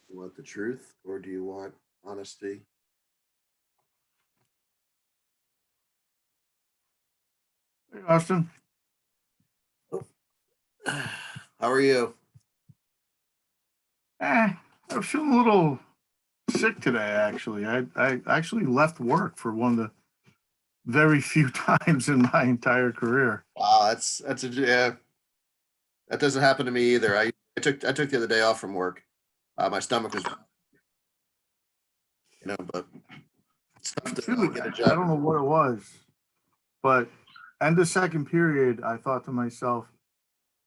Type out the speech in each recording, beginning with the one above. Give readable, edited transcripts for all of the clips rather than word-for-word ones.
You want the truth or do you want honesty? Hey, Austin. How are you? I was feeling a little sick today, actually. I actually left work for one of the very few times in my entire career. Wow, that's a yeah. That doesn't happen to me either. I took the other day off from work. My stomach was, but it's tough to get a I job. don't know what it was, but end of second period, I thought to myself,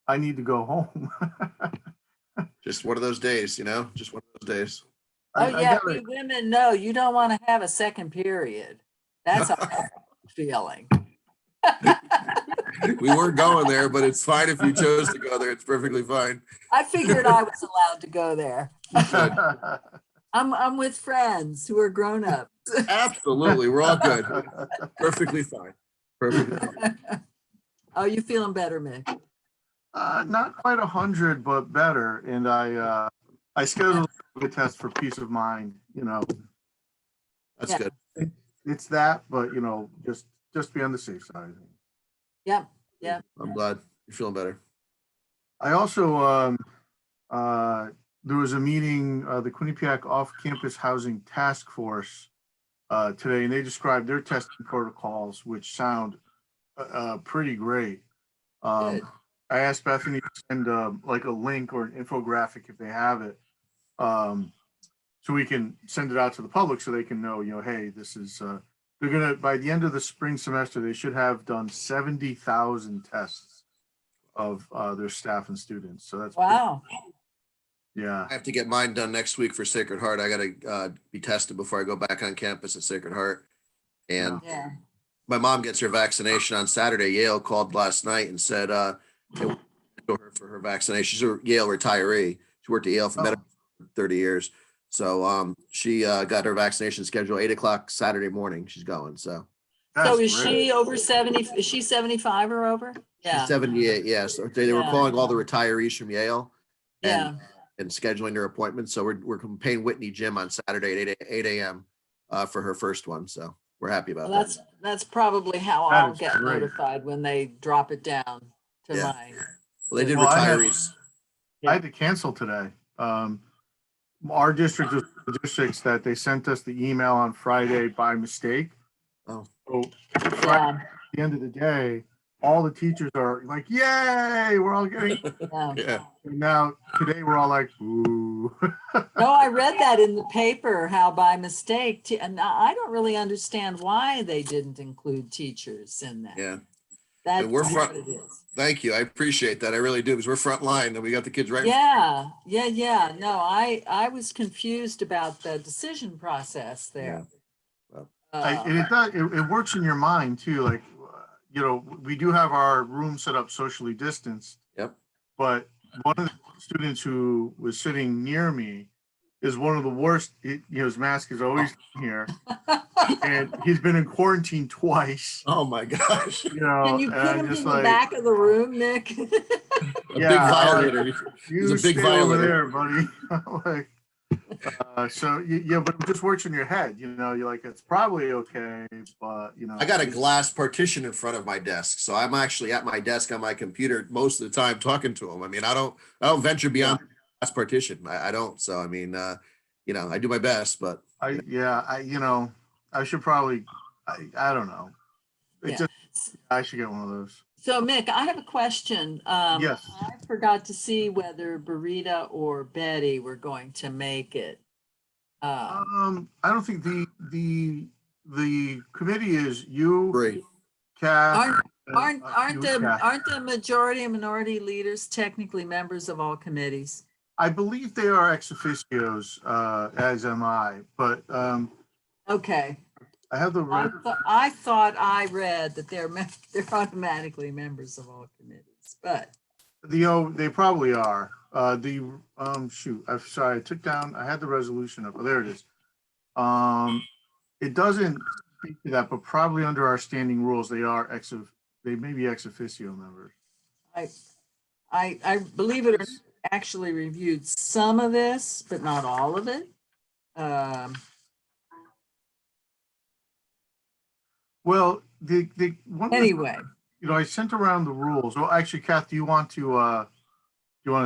I need to go home. Just one of those days, just one of those days. Oh, I yeah, got we it. women know you don't want to have a second period. That's a horrible feeling. We weren't going there, but it's fine if you chose to go there. It's perfectly fine. I figured I was allowed to go there. You should. I'm with friends who are grown up. Absolutely. We're all good. Perfectly fine. Perfectly fine. Oh, you feeling better, Mick? Not quite 100, but better. And I scheduled a test for peace of mind. That's Yeah. good. It's that, but just be on the safe side. Yep. Yeah. I'm glad you're feeling better. I also there was a meeting, the Quinnipiac Off-Campus Housing Task Force today, and they described their testing protocols, which sound pretty great. Good. I asked Bethany to send like a link or an infographic if they have it, so we can send it out to the public so they can know, hey, this is they're gonna, by the end of the spring semester, they should have done 70,000 tests of their staff and students. So that's Wow. yeah. I have to get mine done next week for Sacred Heart. I got to be tested before I go back on campus at Sacred Heart. And Yeah. my mom gets her vaccination on Saturday. Yale called last night and said, they want to go for her vaccination. She's a Yale retiree. She worked at Yale for medical for 30 years. So she got her vaccination scheduled 8 o'clock Saturday morning. She's going. So So That's is great. she over 70? Is she 75 or over? she's Yeah. 78. Yes. They were Yeah. calling all the retirees from Yale Yeah. and scheduling their appointments. So we're paying Whitney Gym on Saturday at 8 a.m. For her first one. So we're happy about Well, that. that's probably how That I'll is get great. notified when they drop it down to Yeah. my. Well, they did Well, retirees. I had to cancel today. Our district was the districts that they sent us the email on Friday by mistake. Oh. So Friday, Yeah. at the end of the day, all the teachers are like, "Yay, we're all getting." Yeah. Yeah. And now today we're all like, "Ooh." No, I read that in the paper, how by mistake, and I don't really understand why they didn't include teachers in that. Yeah. That's And we're what front. it is. Thank you. I appreciate that. I really do, because we're front line and we got the kids right. Yeah, yeah. No, I was confused about the decision process there. And it does. It works in your mind too. Like, we do have our room set up socially distanced. Yep. But one of the students who was sitting near me is one of the worst. His mask is always here, and he's been in quarantine twice. Oh my gosh. Can you and put I'm him in just the like, back of the room, Nick? A Yeah, big violator. you He's a big stay over violator. there, buddy. Like, but it just works in your head. You're like, it's probably okay, but I got a glass partition in front of my desk, so I'm actually at my desk on my computer most of the time talking to him. I mean, I don't venture beyond the glass partition. I don't. So I mean, I do my best, but I should probably, I don't know. Yeah. I should get one of those. So Mick, I have a question. Yes. I forgot to see whether Barita or Betty were going to make it. I don't think the committee is you, great. Kath. Aren't Kath. the majority and minority leaders technically members of all committees? I believe they are ex officios, as am I, but Okay. I have the I thought I read that they're automatically members of all committees, but they probably are. Shoot, I'm sorry, I had the resolution up. Oh, there it is. It doesn't speak to that, but probably under our standing rules, they may be ex officio members. I believe it or actually reviewed some of this, but not all of it. Well, the one of the- Anyway, you know, I sent around the rules. Well, actually, Kath, do you want to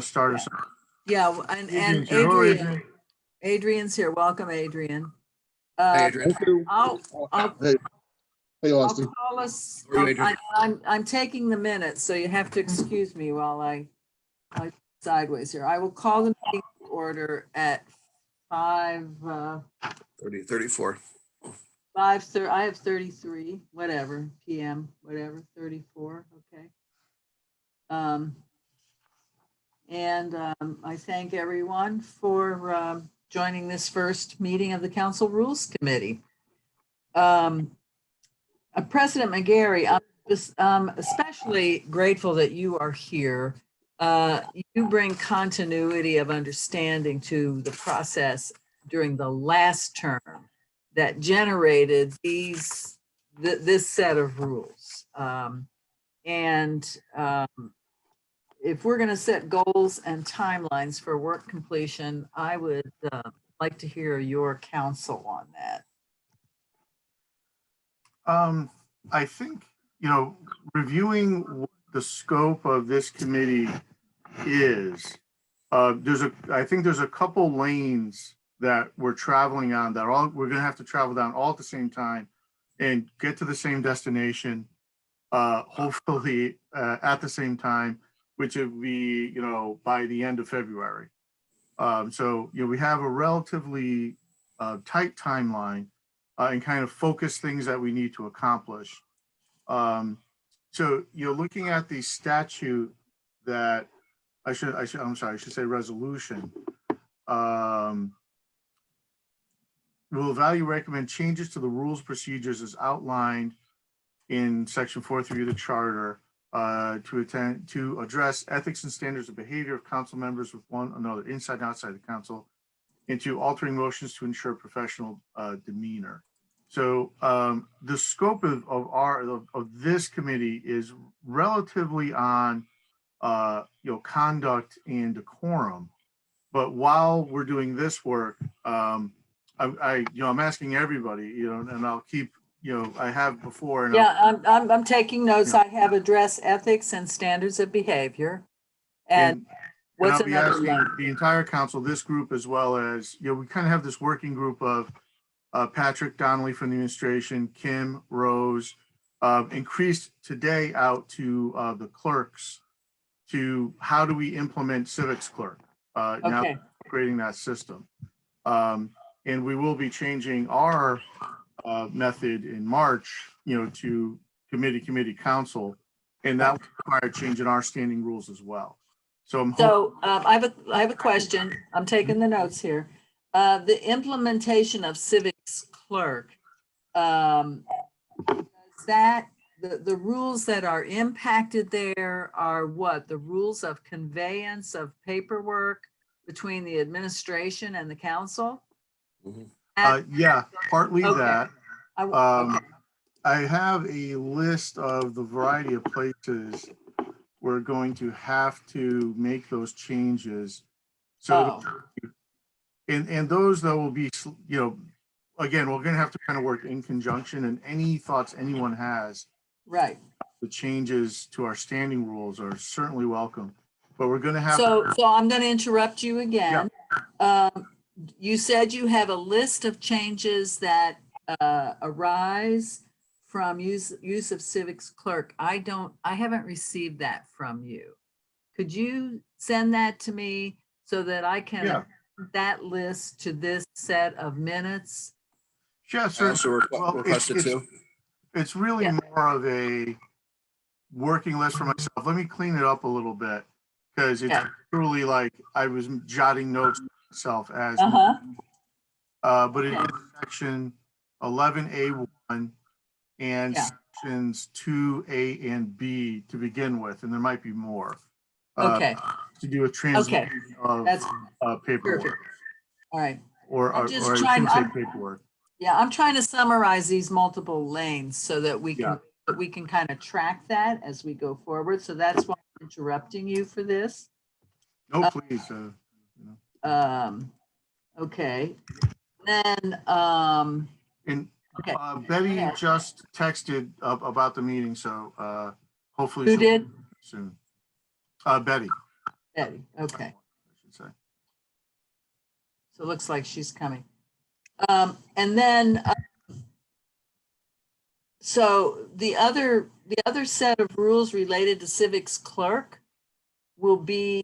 start us? yeah, and Adrian's here. Hello, Adrian. Adrian's here. Welcome, Adrian. Hey, Adrian. I'll Hey, I'll Austin. call us. How are you, Adrian? I'm taking the minutes, so you have to excuse me while I sideways here. I will call the meeting to order at 34. 5:30. I have 33, whatever, PM, whatever, 34. Okay. I thank everyone for joining this first meeting of the Council Rules Committee. President McGarry, I'm especially grateful that you are here. You bring continuity of understanding to the process during the last term that generated this set of rules. If we're going to set goals and timelines for work completion, I would like to hear your counsel on that. I think, you know, reviewing what the scope of this committee is, I think there's a couple lanes that we're traveling on that we're going to have to travel down all at the same time and get to the same destination, hopefully at the same time, which would be, you know, by the end of February. So, you know, we have a relatively tight timeline and kind of focus things that we need to accomplish. So, you know, looking at the statute that I should say resolution. Will evaluate, recommend changes to the rules, procedures as outlined in section 4.3 of the charter to address ethics and standards of behavior of council members with one another inside and outside the council, and to altering motions to ensure professional demeanor. So the scope of this committee is relatively on you know, conduct and decorum. But while we're doing this work, I'm asking everybody, you know, and I'll keep, you know, I have before. And yeah, I'm taking notes. Yeah. I have addressed ethics and standards of behavior. And what's I'll be another asking one? the entire council, this group, as well as, you know, we kind of have this working group of Patrick Donnelly from the administration, Kim Rose, increased today out to the clerks to how do we implement civics clerk now Okay, creating that system. And we will be changing our method in March, you know, to committee council, and that will require a change in our standing rules as well. So I have a question. I'm taking the notes here. The implementation of civics clerk, is that the rules that are impacted there are what? The rules of conveyance of paperwork between the administration and the council? yeah, partly Okay. that. Okay. I have a list of the variety of places we're going to have to make those changes. So, and those though will be, you know, again, we're going to have to kind of work in conjunction, and any thoughts anyone has, Right. the changes to our standing rules are certainly welcome, but we're going to have. So I'm going to interrupt you again. You said you have a list of changes that arise from use of civics clerk. I haven't received that from you. Could you send that to me so that I can add that list to this set of minutes? Yeah, I also requested too. It's really more of a working list for myself. Let me clean it up a little bit, because it's truly like I was jotting notes myself as, but it is section 11A1 and sections 2A and B to begin with, and there might be more. Okay. To do a translation of paperwork. Perfect. All right. Or I'm just I trying shouldn't say paperwork. Yeah, I'm trying to summarize these multiple lanes so that we can kind of track that as we go forward. So that's why I'm interrupting you for this. No, please. Okay, then, And okay. Betty Okay. just texted about the meeting, so hopefully Who she'll did? soon. Betty, Betty, okay. I should say. So it looks like she's coming. And then, so the other set of rules related to civics clerk will be,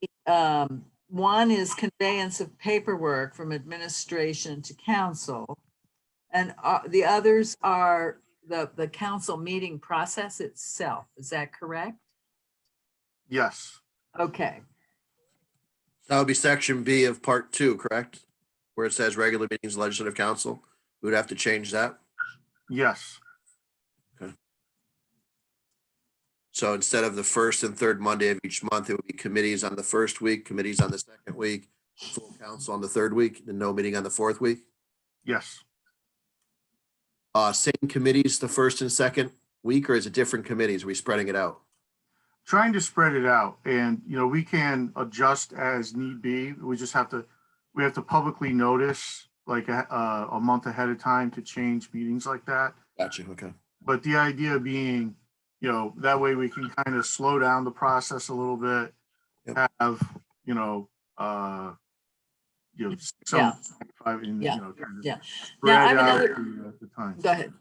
one is conveyance of paperwork from administration to council. And the others are the council meeting process itself. Is that correct? Yes, Okay, That would be section B of part 2, correct? Where it says regular meetings, of legislative council. We would have to change that. yes, So instead of the first and third Monday of each month, it would be committees on the first week, committees on the second week, full council on the third week, and no meeting on the fourth week. yes. Same committees the first and second week, or is it different committees? Are we spreading it out? Trying to spread it out, and we can adjust as need be. We have to publicly notice like a month ahead of time to change meetings like that. Gotcha, okay. But the idea being, that way we can kind of slow down the process a little bit. Yep. Have, some, Yeah. kind Yeah. of Yeah. spread Now, I have out another- the time. go ahead.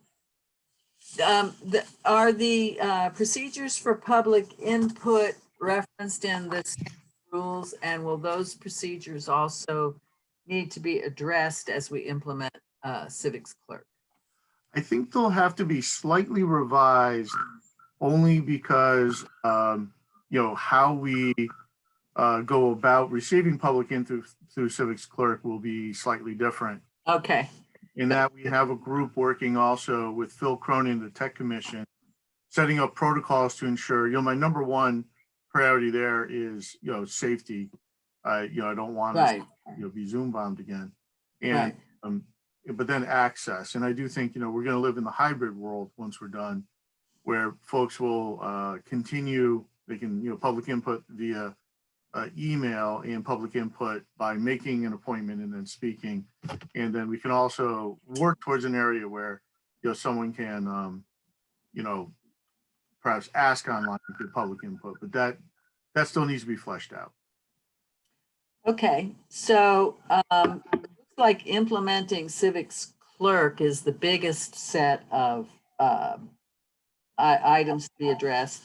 Are the procedures for public input referenced in this rules, and will those procedures also need to be addressed as we implement civics clerk? I think they'll have to be slightly revised only because, how we go about receiving public input through civics clerk will be slightly different. Okay, In that we have a group working also with Phil Cronin, the Tech Commission, setting up protocols to ensure, my number one priority there is, safety. I don't want us right, to, be Zoom bombed again. And, right. but then access. And I do think, we're going to live in the hybrid world once we're done, where folks will continue, they can, public input via email and public input by making an appointment and then speaking. And then we can also work towards an area where, someone can, perhaps ask online and get public input, but that still needs to be fleshed out. Okay, so it looks like implementing civics clerk is the biggest set of items to be addressed.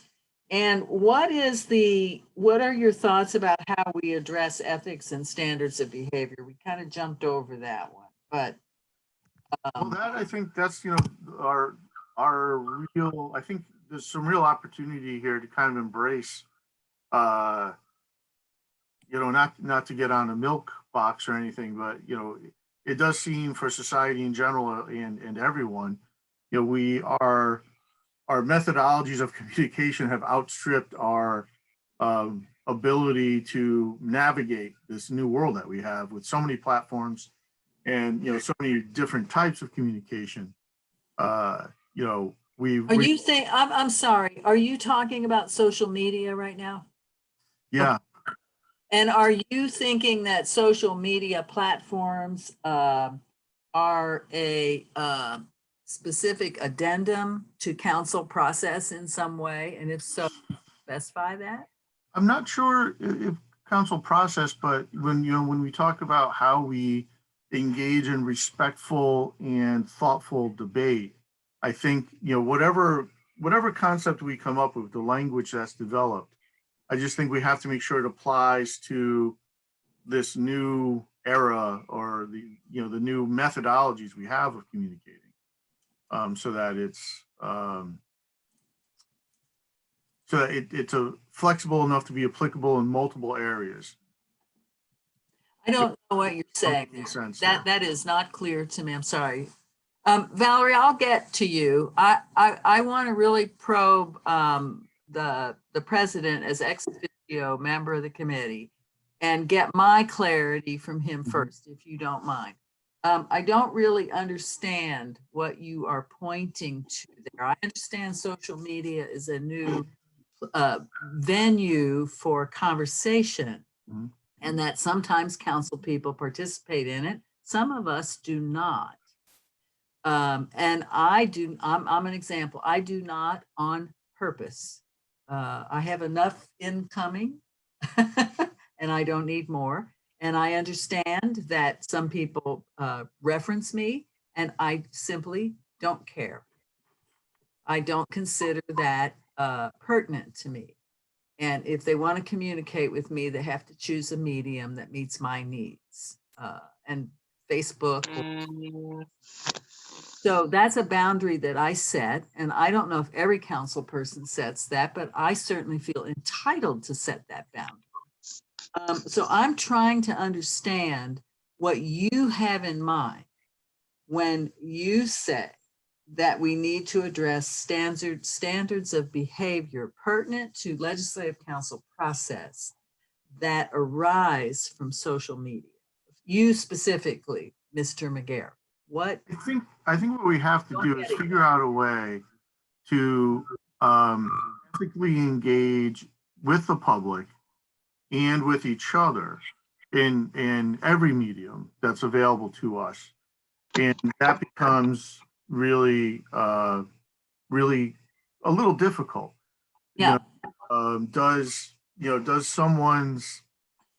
And what are your thoughts about how we address ethics and standards of behavior? We kind of jumped over that one, but. Well, that, I think that's, our real, I think there's some real opportunity here to kind of embrace, not to get on a milk box or anything, but, it does seem for society in general and everyone, our methodologies of communication have outstripped our ability to navigate this new world that we have with so many platforms and, so many different types of communication. I'm sorry, are you talking about social media right now? Yeah. And are you thinking that social media platforms are a specific addendum to council process in some way? And if so, specify that? I'm not sure if council process, but when we talk about how we engage in respectful and thoughtful debate, I think, whatever concept we come up with, the language that's developed, I just think we have to make sure it applies to this new era or the new methodologies we have of communicating, so that it's flexible enough to be applicable in multiple areas. I don't know what you're saying. That is not clear to me. I'm sorry. Valerie, I'll get to you. I want to really probe the president as ex officio member of the committee and get my clarity from him first, if you don't mind. I don't really understand what you are pointing to there. I understand social media is a new venue for conversation. and that sometimes council people participate in it. Some of us do not. And I'm an example. I do not on purpose. I have enough incoming and I don't need more. And I understand that some people reference me and I simply don't care. I don't consider that pertinent to me. And if they want to communicate with me, they have to choose a medium that meets my needs. And Facebook. So that's a boundary that I set. And I don't know if every council person sets that, but I certainly feel entitled to set that boundary. So I'm trying to understand what you have in mind when you say that we need to address standards of behavior pertinent to legislative council process that arise from social media. You specifically, Mr. McGarry, what? I think what we have to do is figure out a way to ethically engage with the public and with each other in every medium that's available to us. And that becomes really, really a little difficult. Yeah. Does someone's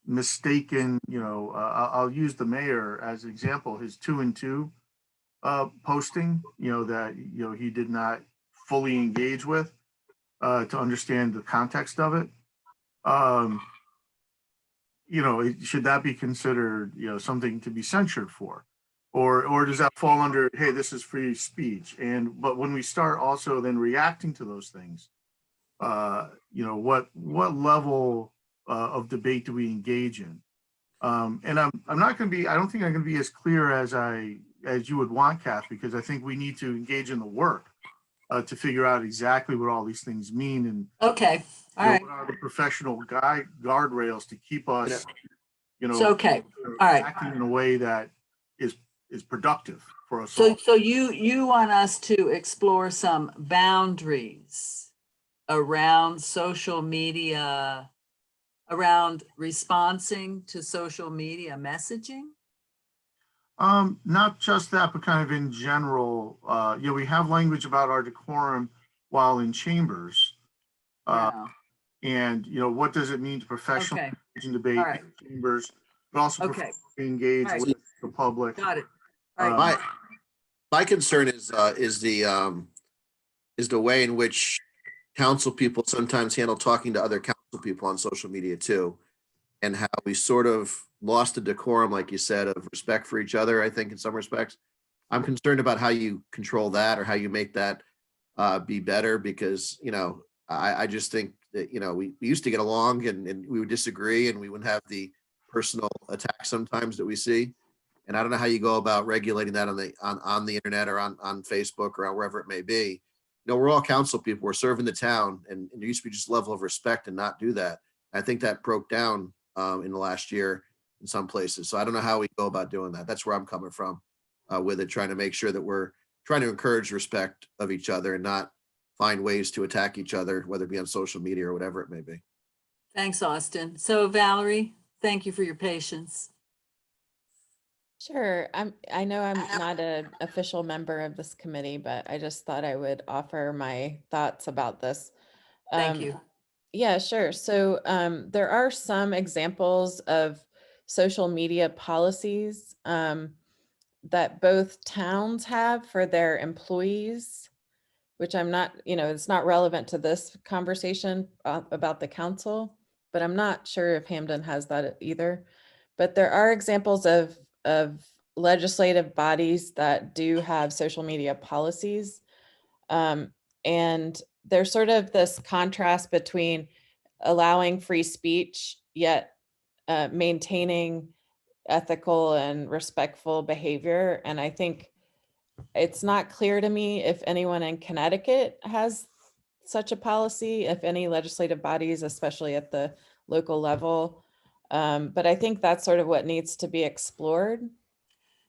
mistaken, I'll use the mayor as an example, his 2 and 2 posting, that, he did not fully engage with to understand the context of it. Should that be considered, something to be censured for? Or does that fall under, hey, this is free speech? But when we start also then reacting to those things, what level of debate do we engage in? And I'm not going to be, I don't think I'm going to be as clear as you would want, Kath, because I think we need to engage in the work to figure out exactly what all these things mean and Okay, all right. what are the professional guardrails to keep us, So, okay, all right. acting in a way that is productive for us all. So you want us to explore some boundaries around social media, around responding to social media messaging? Not just that, but kind of in general, we have language about our decorum while in chambers. Yeah. And, what does it mean to professionally Okay, engage in debate all right. in chambers, but also Okay. professionally engage All right. with the public. Got it. All right. My concern is the way in which council people sometimes handle talking to other council people on social media too, and how we sort of lost the decorum, like you said, of respect for each other. I think in some respects, I'm concerned about how you control that or how you make that be better, because I just think that we used to get along and we would disagree and we wouldn't have the personal attacks sometimes that we see. And I don't know how you go about regulating that on the internet or on Facebook or wherever it may be. We're all council people. We're serving the town, and there used to be just level of respect and not do that. I think that broke down in the last year in some places. So I don't know how we go about doing that. That's where I'm coming from with it, trying to make sure that we're trying to encourage respect of each other and not find ways to attack each other, whether it be on social media or whatever it may be. Thanks, Austin. So Valerie, thank you for your patience. Sure. I know I'm not an official member of this committee, but I just thought I would offer my thoughts about this. Thank you. Yeah, sure. So there are some examples of social media policies that both towns have for their employees, which I'm not, it's not relevant to this conversation about the council, but I'm not sure if Hamden has that either. But there are examples of legislative bodies that do have social media policies. And there's sort of this contrast between allowing free speech, yet maintaining ethical and respectful behavior. And I think it's not clear to me if anyone in Connecticut has such a policy, if any legislative bodies, especially at the local level. But I think that's sort of what needs to be explored.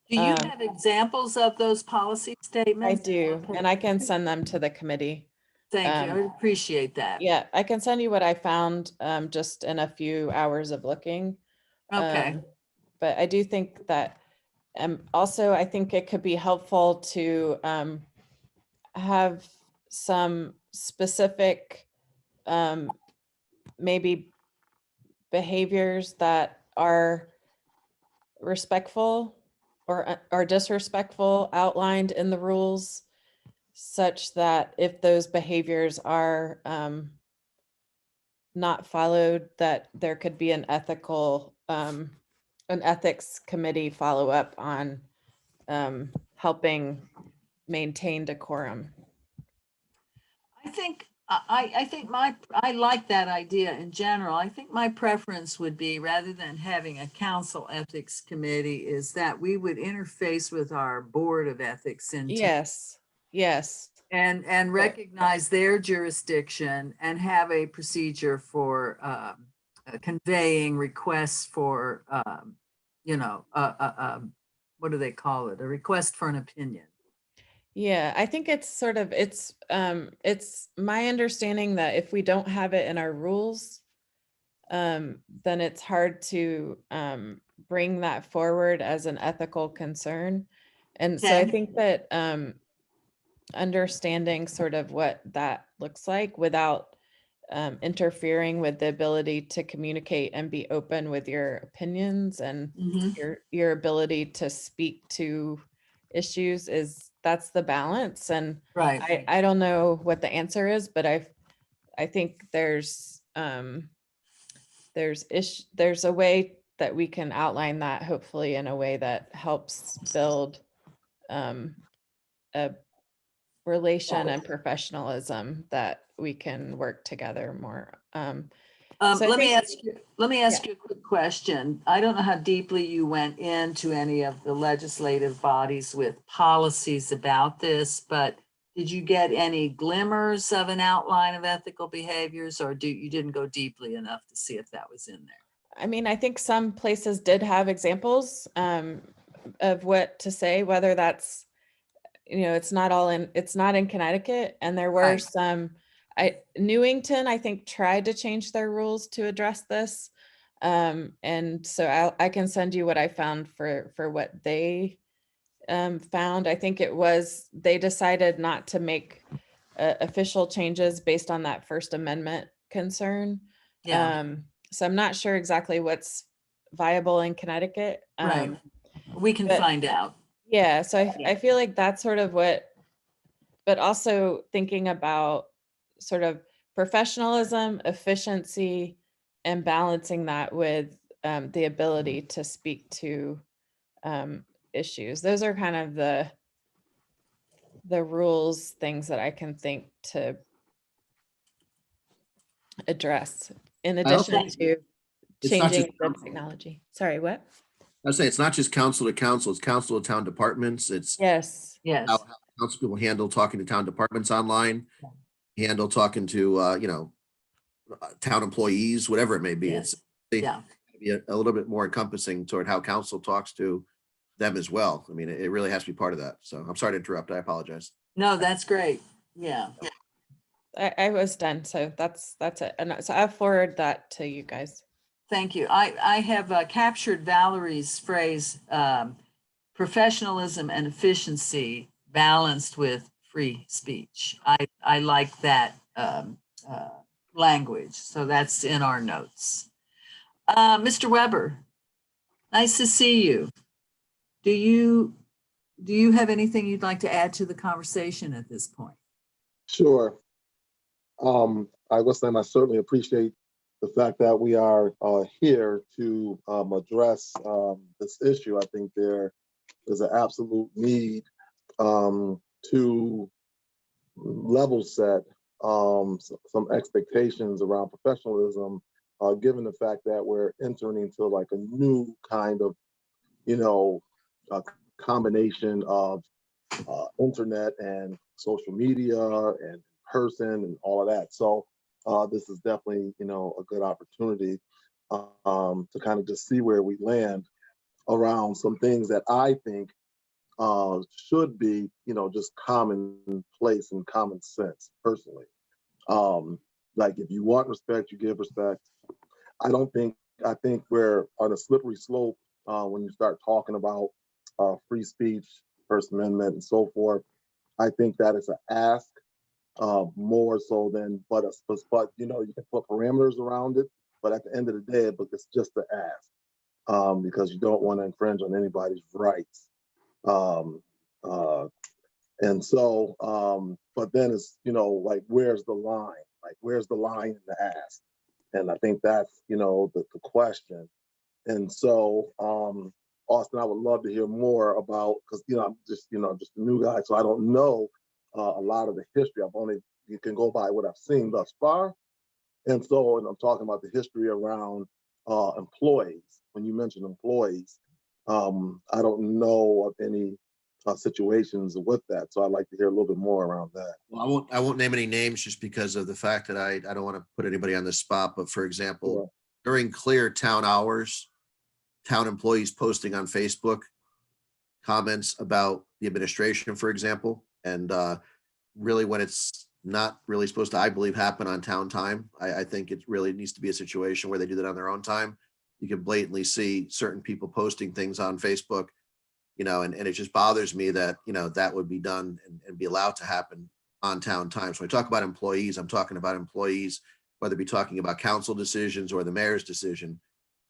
Do you have examples of those policy I statements? do, and I can send them to the committee. Thank you. I appreciate that. Yeah, I can send you what I found just in a few hours of looking. Okay. But I do think that, also, I think it could be helpful to have some specific, maybe behaviors that are respectful or are disrespectful outlined in the rules, such that if those behaviors are not followed, that there could be an ethics committee follow up on helping maintain decorum. I like that idea in general. I think my preference would be, rather than having a council ethics committee, is that we would interface with our board of ethics in town Yes, yes, and recognize their jurisdiction and have a procedure for conveying requests for, what do they call it? A request for an opinion. yeah. I think it's sort of, it's my understanding that if we don't have it in our rules, then it's hard to bring that forward as an ethical concern. And so I Okay. think that understanding sort of what that looks like without interfering with the ability to communicate and be open with your opinions and Mhm. your ability to speak to issues, that's the balance. And Right. I don't know what the answer is, but I think there's a way that we can outline that, hopefully in a way that helps build a relation and professionalism that we can work together more. So I Let me think, ask you a quick question. I don't know how deeply you went into any of the legislative bodies with policies about this, but did you get any glimmers of an outline of ethical behaviors, or you didn't go deeply enough to see if that was in there? I mean, I think some places did have examples of what to say, whether that's, it's not in Connecticut, and there were Right. some, Newington, I think, tried to change their rules to address this. And so I can send you what I found for what they found. I think they decided not to make official changes based on that First Amendment concern. Yeah, So I'm not sure exactly what's viable in Connecticut. right. We can But find out. yeah, so I feel like that's sort of but also thinking about sort of professionalism, efficiency, and balancing that with the ability to speak to issues. Those are kind of the rules, things that I can think to address in I also, addition to it's not just, changing the technology. Sorry, what? I say it's not just council to council, it's council to town departments. It's Yes. Yes, how council people handle talking to town departments online, handle talking to, town employees, whatever it may be. yes, It's they yeah. be a little bit more encompassing toward how council talks to them as well. I mean, it really has to be part of that. So I'm sorry to interrupt. I apologize. No, that's great. Yeah. I was done. So that's it. And so I'll forward that to you guys. Thank you. I have captured Valerie's phrase, professionalism and efficiency balanced with free speech. I like that language. So that's in our notes. Mr. Weber, nice to see you. Do you have anything you'd like to add to the conversation at this point? Sure. I will say I certainly appreciate the fact that we are here to address this issue. I think there is an absolute need to level set some expectations around professionalism, given the fact that we're entering into like a new kind of, a combination of internet and social media and person and all of that. So this is definitely, a good opportunity to kind of just see where we land around some things that I think should be, just commonplace and common sense personally. Like if you want respect, you give respect. I don't think I think we're on a slippery slope when you start talking about free speech, First Amendment, and so forth. I think that is an ask more so than, but you know, you can put parameters around it. But at the end of the day, it's just an ask because you don't want to infringe on anybody's rights. Um, uh, and so, but then it's, you know, like, where's the line? Like, where's the line in the ask? And I think that's, you know, the question. And so, Austin, I would love to hear more about, because, you know, I'm just, you know, just a new guy, so I don't know a lot of the history. You can go by what I've seen thus far. And so, and I'm talking about the history around employees. When you mention employees, I don't know of any situations with that. So I'd like to hear a little bit more around that. Well, I won't name any names just because of the fact that I don't want to put anybody on the spot. But for example, Sure. during clear town hours, town employees posting on Facebook comments about the administration, for example, and really when it's not really supposed to, I believe, happen on town time. I think it really needs to be a situation where they do that on their own time. You can blatantly see certain people posting things on Facebook, you know, and it just bothers me that, you know, that would be done and be allowed to happen on town time. So when I talk about employees, I'm talking about employees, whether it be talking about council decisions or the mayor's decision,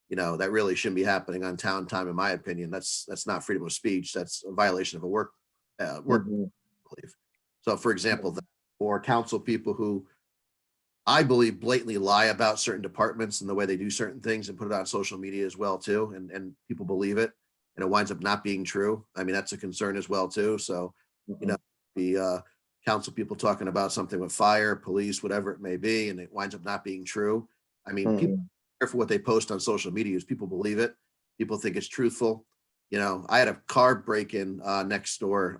you know, that really shouldn't be happening on town time, in my opinion. That's not freedom of speech. That's a violation of a work, Mhm. I believe. So for example, or council people who I believe blatantly lie about certain departments and the way they do certain things and put it on social media as well too. And people believe it and it winds up not being true. I mean, that's a concern as well too. So, you know, the council people talking about something with fire, police, whatever it may be, and it winds up not being true. I mean, people Mhm. care for what they post on social media is people believe it. People think it's truthful. You know, I had a car break in next door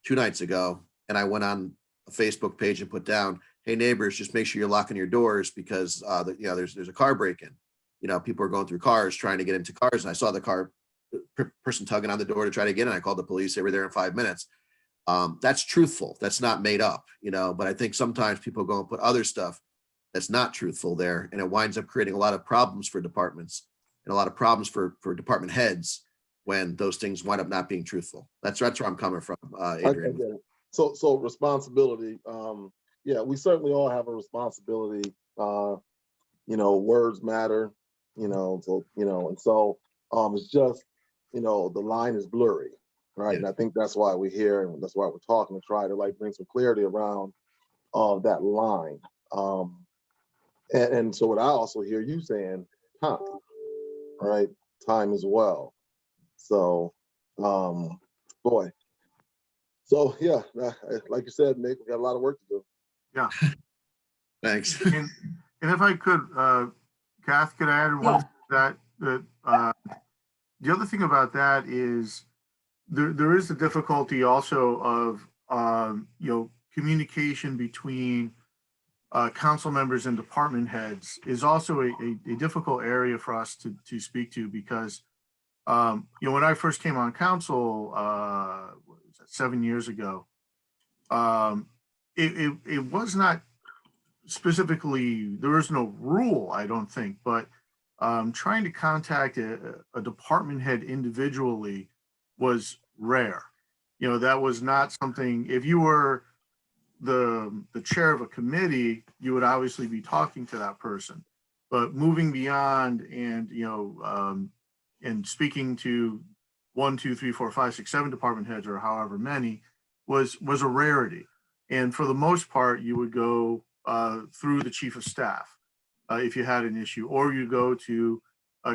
2 nights ago, and I went on a Facebook page and put down, "Hey neighbors, just make sure you're locking your doors because you know there's a car break in. You know, people are going through cars trying to get into cars, and I saw the car person tugging on the door to try to get in. I called the police. They were there in 5 minutes. That's truthful. That's not made up. You know, but I think sometimes people go and put other stuff that's not truthful there, and it winds up creating a lot of problems for departments and a lot of problems for department heads when those things wind up not being truthful. That's where I'm coming from, I Adrian. get it. So responsibility. Yeah, we certainly all have a responsibility. You know, words matter. You know, so you know, and so it's just, you know, the line is blurry, right? Yeah. And I think that's why we're here, and that's why we're talking to try to like bring some clarity around that line. And so what I also hear you saying, time, right? Time as well. So, boy. So yeah, like you said, Nick, we got a lot of work to do. Yeah. Thanks. And if I could, Kath, could I add one Yeah. to that the other thing about that is there is the difficulty also of you know, communication between council members and department heads is also a difficult area for us to speak to because you know, when I first came on council, what was that, 7 years ago, it was not specifically, there is no rule, I don't think, but trying to contact a department head individually was rare. You know, that was not something, if you were the chair of a committee, you would obviously be talking to that person. But moving beyond and, you know, and speaking to 1, 2, 3, 4, 5, 6, 7 department heads or however many was a rarity. And for the most part, you would go through the chief of staff if you had an issue, or you go to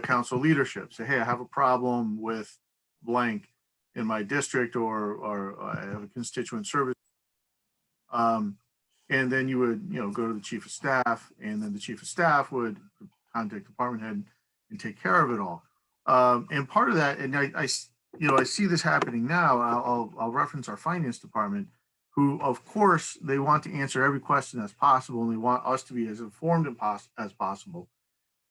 council leadership, say, hey, I have a problem with blank in my district, or I have a constituent service. And then you would, you know, go to the chief of staff, and then the chief of staff would contact department head and take care of it all. And part of that, and I you know, I see this happening now. I'll reference our finance department, who, of course, they want to answer every question as possible, and they want us to be as informed as possible.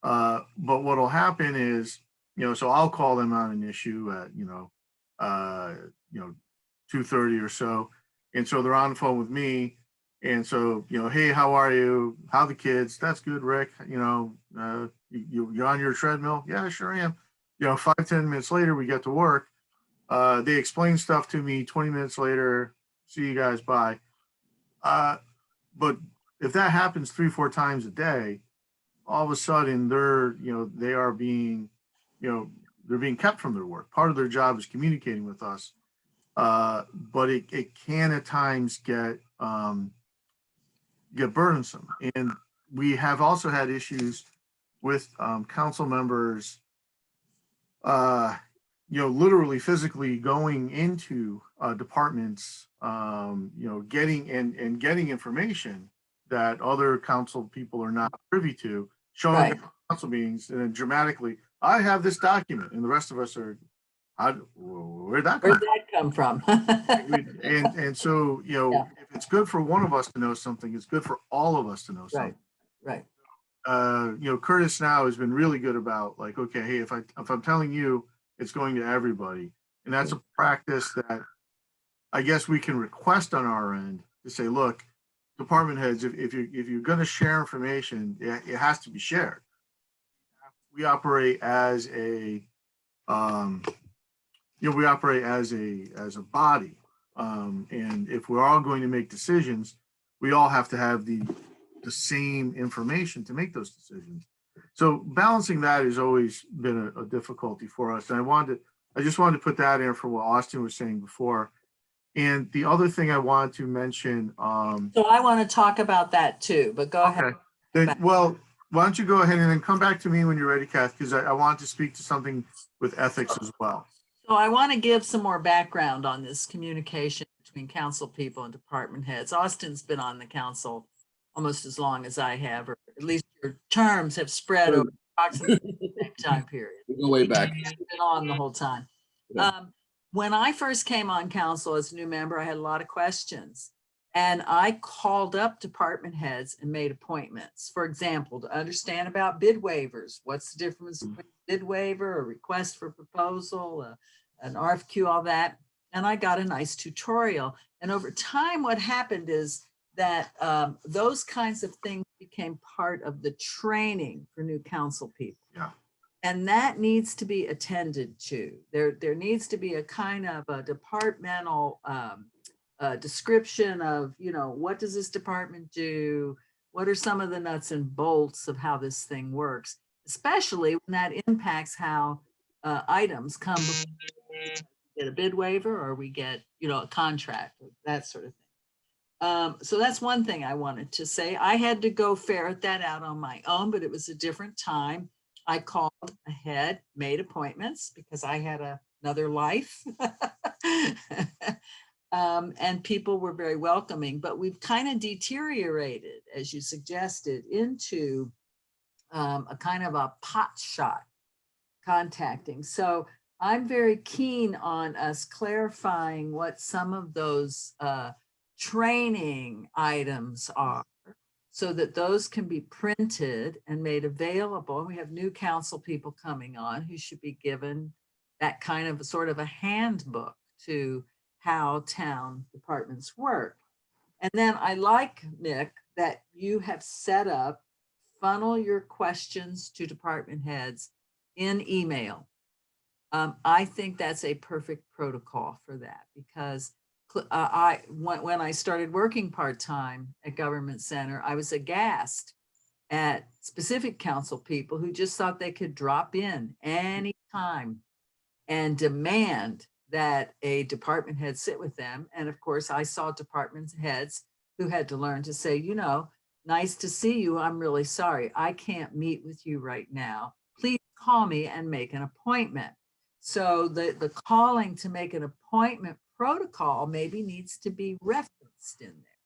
But what will happen is, you know, so I'll call them on an issue at, you know, 2:30 or so, and so they're on the phone with me, And so, hey, how are you? How the kids? That's good, Rick. You're on your treadmill? Yeah, I sure am. 5-10 minutes later, we get to work. They explain stuff to me. 20 minutes later, see you guys, bye. But if that happens 3-4 times a day, all of a sudden they are being, they're being kept from their work. Part of their job is communicating with us. But it can at times get burdensome. And we have also had issues with council members, literally physically going into departments, getting information that other council people are not privy to, showing Right. up at council meetings and then dramatically, I have this document, and the rest of us are, where'd that Where'd come from? that come from? And so, Yeah. if it's good for one of us to know something, it's good for all of us to know something. Right. Curtis now has been really good about like, okay, hey, if I'm telling you, it's going to everybody. And that's a practice that I guess we can request on our end to say, look, department heads, if you're going to share information, it has to be shared. We operate as a body. And if we're all going to make decisions, we all have to have the same information to make those decisions. So balancing that has always been a difficulty for us. And I just wanted to put that in for what Austin was saying before. And the other thing I wanted to mention. So I want to talk about that too, but go ahead. Okay. Then, well, why don't you go ahead and then come back to me when you're ready, Kath, because I want to speak to something with ethics as well. So I want to give some more background on this communication between council people and department heads. Austin's been on the council almost as long as I have, or at least your terms have spread over approximately the same time period. We go way back. You've been on the whole time. Yeah. When I first came on council as a new member, I had a lot of questions. And I called up department heads and made appointments. For example, to understand about bid waivers. What's the difference between bid waiver, a request for proposal, an RFQ, all that. And I got a nice tutorial. And over time, what happened is that those kinds of things became part of the training for new council people. Yeah. And that needs to be attended to. There needs to be a kind of a departmental description of, what does this department do? What are some of the nuts and bolts of how this thing works, especially when that impacts how items come before we get a bid waiver or we get, a contract, that sort of thing. So that's one thing I wanted to say. I had to go ferret that out on my own, but it was a different time. I called ahead, made appointments because I had another life. And people were very welcoming, but we've kind of deteriorated, as you suggested, into a kind of a pot shot contacting. So I'm very keen on us clarifying what some of those training items are, so that those can be printed and made available. And we have new council people coming on who should be given that kind of sort of a handbook to how town departments work. And then I like, Nick, that you have set up, funnel your questions to department heads in email. I think that's a perfect protocol for that, because when I started working part-time at Government Center, I was aghast at specific council people who just thought they could drop in anytime and demand that a department head sit with them. And of course, I saw department heads who had to learn to say, nice to see you. I'm really sorry. I can't meet with you right now. Please call me and make an appointment. So the calling to make an appointment protocol maybe needs to be referenced in there.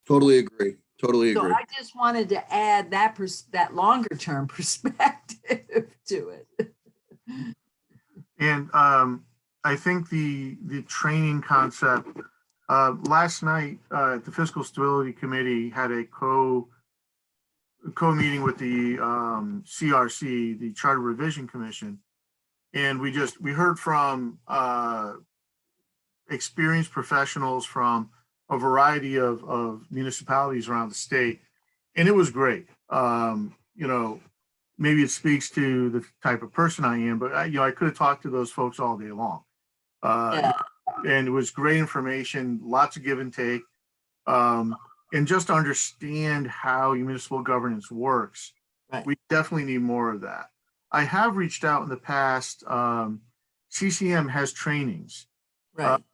Totally agree. Totally So agree. I just wanted to add that longer term perspective to it. And I think the training concept, last night, the Fiscal Stability Committee had a co-meeting with the CRC, the Charter Revision Commission. And we heard from experienced professionals from a variety of municipalities around the state, and it was great. You know, maybe it speaks to the type of person I am, but I could have talked to those folks all day long. Yeah. And it was great information, lots of give and take. And just to understand how municipal governance works, Right. we definitely need more of that. I have reached out in the past. CCM has trainings, Right.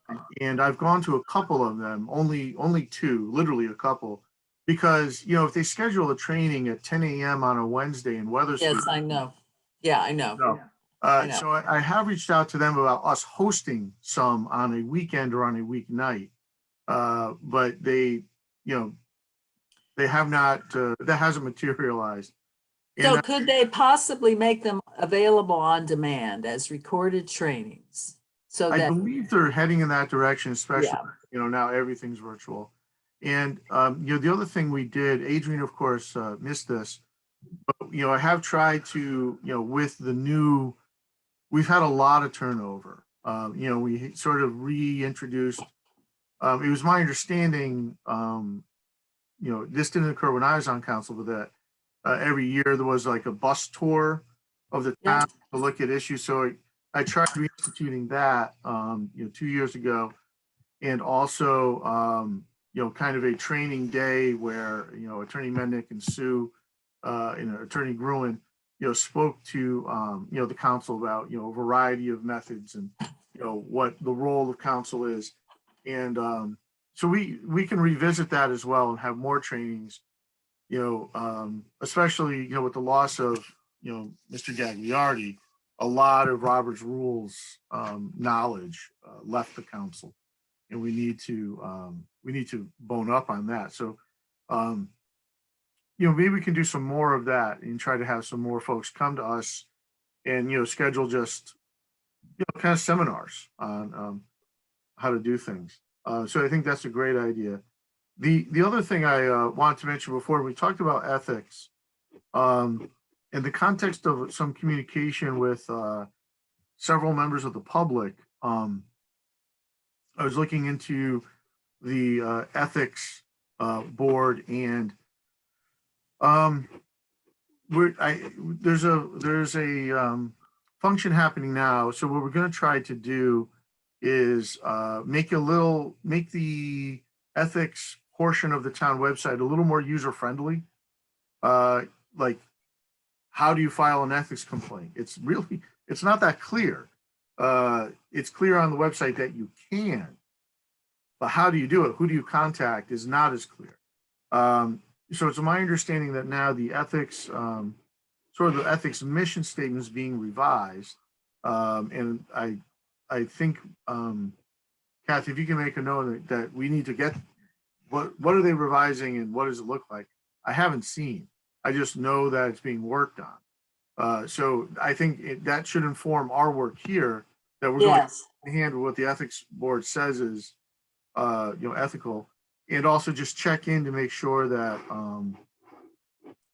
and I've gone to a couple of them, only two, literally a couple, because if they schedule a training at 10 a.m. on a Wednesday in Weathersfield, Yes, I know. Yeah, I know. no. I know. So I have reached out to them about us hosting some on a weekend or on a weeknight, but they have not. That hasn't materialized. So And could they possibly make them available on demand as recorded trainings? So I that, believe they're heading in that direction, especially yeah, now everything's virtual. And the other thing we did, Adrian, of course, missed this, but I have tried to with the new. We've had a lot of turnover. We sort of reintroduced. It was my understanding, this didn't occur when I was on council, but that every year there was like a bus tour of the Yeah. town to look at issues. So I tried reinstituting that, 2 years ago, and also, kind of a training day where Attorney Mendick and Sue, Attorney Gruen, spoke to the council about a variety of methods and what the role of council is, and so we can revisit that as well and have more trainings, especially with the loss of Mr. Gagliardi. A lot of Robert's rules knowledge left the council, and we need to bone up on that. So maybe we can do some more of that and try to have some more folks come to us and schedule just kind of seminars on how to do things. So I think that's a great idea. The other thing I wanted to mention before, we talked about ethics, in the context of some communication with several members of the public. I was looking into the ethics board, and there's a function happening now. So what we're going to try to do is make the ethics portion of the town website a little more user friendly. Like, how do you file an ethics complaint? It's not that clear. It's clear on the website that you can, but how do you do it? Who do you contact is not as clear. So it's my understanding that now the ethics, sort of the ethics mission statement is being revised. And I think, Kathy, if you can make a note that we need to get, what are they revising and what does it look like? I haven't seen. I just know that it's being worked on. So I think that should inform our work here, that we're going to handle what the ethics board says is, ethical, and also just check in to make sure that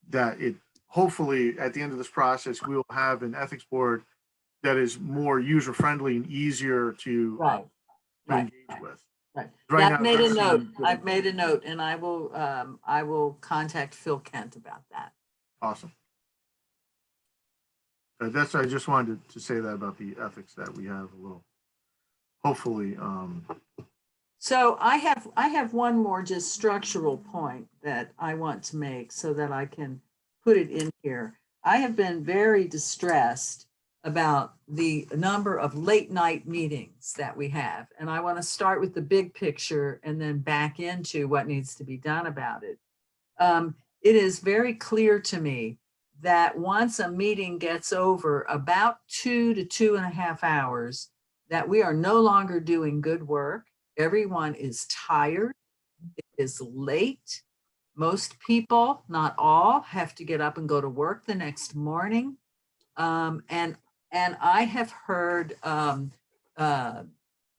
that it, hopefully at the end of this process, we will have an ethics board that is more user friendly and easier to engage with. Right. Right I've now, made a it note. seems- I've made a note, and I will contact Phil Kent about that. Awesome. I just wanted to say that about the ethics, that we have a little, hopefully. So I have one more just structural point that I want to make so that I can put it in here. I have been very distressed about the number of late night meetings that we have. And I want to start with the big picture and then back into what needs to be done about it. It is very clear to me that once a meeting gets over about 2 to 2.5 hours, that we are no longer doing good work. Everyone is tired. It is late. Most people, not all, have to get up and go to work the next morning. And I have heard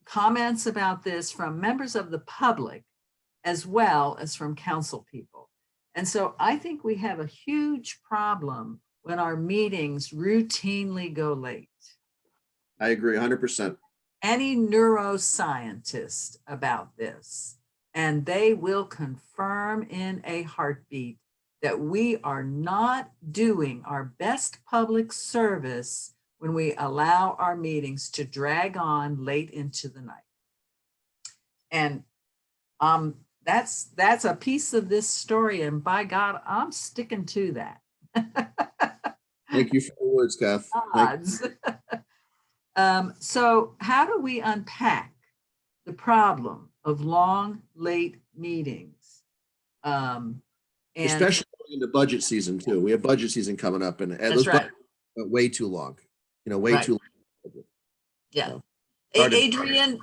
comments about this from members of the public as well as from council people. And so I think we have a huge problem when our meetings routinely go late. I agree 100%. Any neuroscientist about this, and they will confirm in a heartbeat that we are not doing our best public service when we allow our meetings to drag on late into the night. And that's a piece of this story, and by God, I'm sticking to that. Thank you for the words, Kath. Thank you. Odds. So how do we unpack the problem of long, late meetings? And Especially in the budget season too. We have budget season coming up, and that's those right. budgets went way too long. Way Right. too long. Yeah. So, hard to-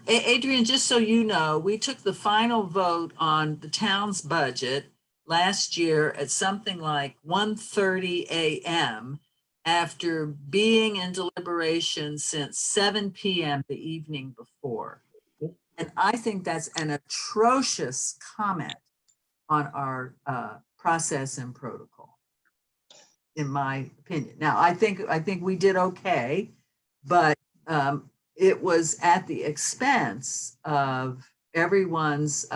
Adrian, just so you know, we took the final vote on the town's budget last year at something like 1:30 a.m. after being in deliberation since 7 p.m. the evening before. And I think that's an atrocious comment on our process and protocol, in my opinion. Now, I think we did okay, but it was at the expense of everyone's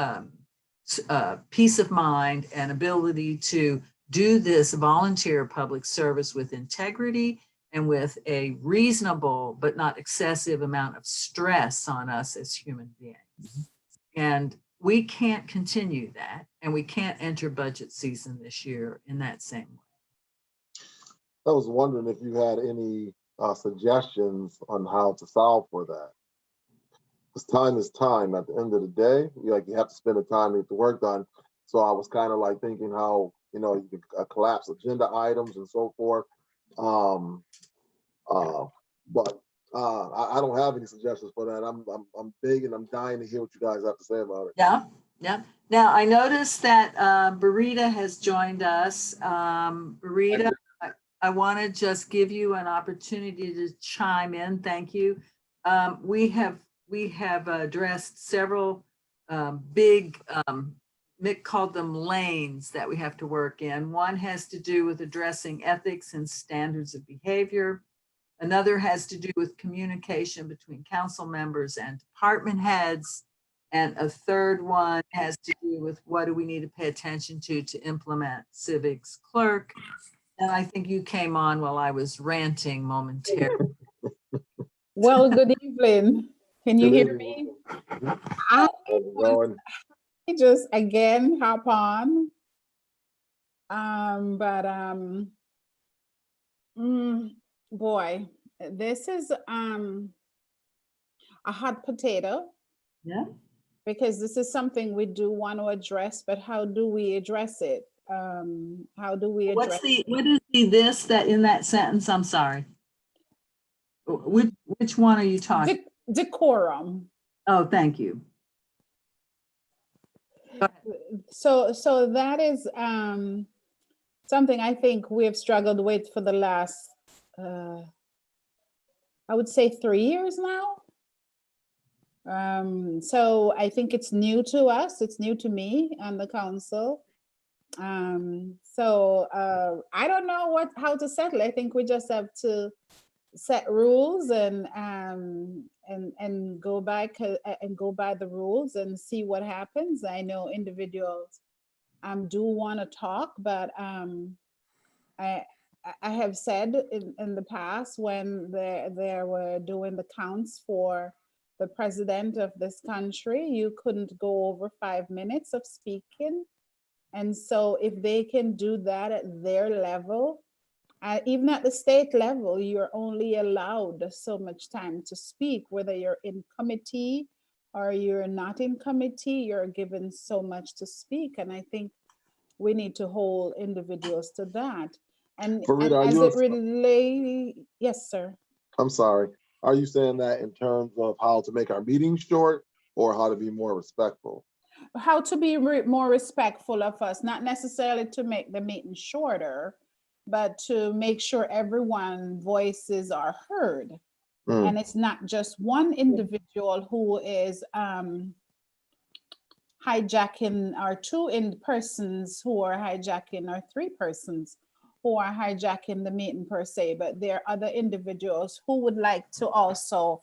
peace of mind and ability to do this volunteer public service with integrity and with a reasonable but not excessive amount of stress on us as human beings. And we can't continue that, and we can't enter budget season this year in that same way. I was wondering if you had any suggestions on how to solve for that. Because time is time. At the end of the day, you have to spend the time to get the work done. So I was kind of like thinking how you could collapse agenda items and so forth. But I don't have any suggestions for that. I'm big and I'm dying to hear what you guys have to say about it. Yeah. Now I noticed that Barita has joined us. Barita, I want to just give you an opportunity to chime in. Thank you. We have addressed several big, Mick called them lanes that we have to work in. One has to do with addressing ethics and standards of behavior. Another has to do with communication between council members and department heads. And a third one has to do with what do we need to pay attention to implement civics clerk. And I think you came on while I was ranting momentarily. Well, good evening. Can you hear me? I just again hop on. Boy, this is a hot potato. Yeah. Because this is something we do want to address, but how do we address it? How do we address what is this that in that sentence? I'm sorry. Which one are you talking? Decorum. Oh, thank you. So that is something I think we have struggled with for the last, I would say 3 years now. So I think it's new to us. It's new to me and the council. So I don't know how to settle. I think we just have to set rules and go back and go by the rules and see what happens. I know individuals do want to talk, but I have said in the past when they were doing the counts for the president of this country, you couldn't go over 5 minutes of speaking. And so if they can do that at their level, even at the state level, you're only allowed so much time to speak, whether you're in committee or you're not in committee, you're given so much to speak. And I think we need to hold individuals to that. And, Farida, and as it relates, yes, sir. I'm sorry. Are you saying that in terms of how to make our meetings short or how to be more respectful? How to be more respectful of us, not necessarily to make the meeting shorter, but to make sure everyone's voices are heard. And it's not just one individual who is hijacking, or two persons who are hijacking, or three persons who are hijacking the meeting per se, but there are other individuals who would like to also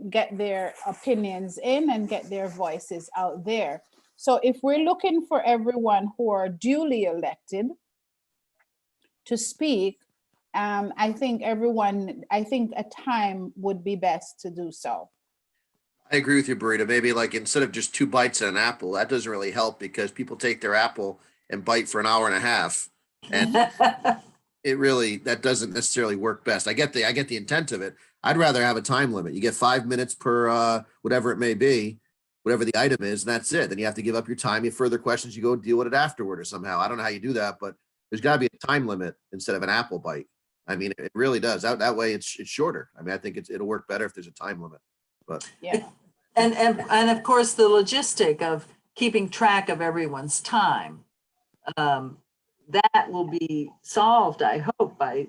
get their opinions in and get their voices out there. So if we're looking for everyone who are duly elected to speak, I think a time would be best to do so. I agree with you, Burrito. Maybe like instead of just 2 bites at an apple, that doesn't really help because people take their apple and bite for an hour and a half. And that doesn't necessarily work best. I get the intent of it. I'd rather have a time limit. You get 5 minutes per whatever it may be, whatever the item is, and that's it. Then you have to give up your time. You have further questions, you go deal with it afterward or somehow. I don't know how you do that, but there's got to be a time limit instead of an apple bite. I mean, it really does. That way it's shorter. I mean, I think it'll work better if there's a time limit. But Yeah. And of course, the logistic of keeping track of everyone's time, that will be solved, I hope, by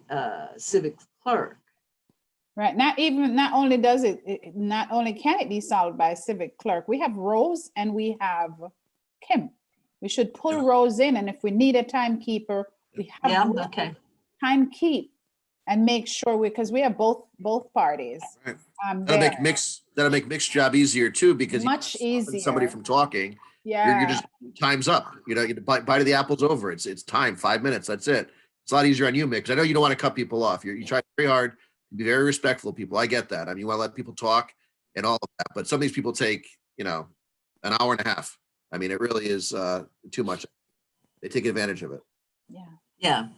civic clerk. Right. Not only can it be solved by civic clerk, we have Rose and we have Kim. We should pull Rose in, and if we need a timekeeper, we have Yeah, Rose okay. time keep and make sure because we have both parties. Right. There. That'll make mixed job easier too, because you Much stop somebody easier. from talking. Yeah. You're just time's up. You bite of the apple's over. It's time, 5 minutes. That's it. It's a lot easier on you, Mick, because I know you don't want to cut people off. You try very hard to be very respectful of people. I get that. I mean, you want to let people talk and all of that, but some of these people take, an hour and a half. I mean, it really is too much. They take advantage of it. Yeah. Yeah.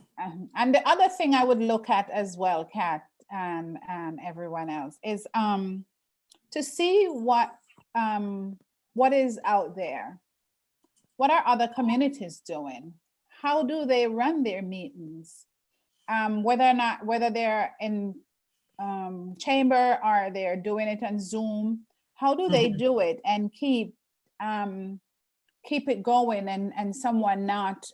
And the other thing I would look at as well, Kat, and everyone else, is to see what is out there. What are other communities doing? How do they run their meetings? Whether they're in chamber or they're doing it on Zoom, how do they do it and keep it going and someone not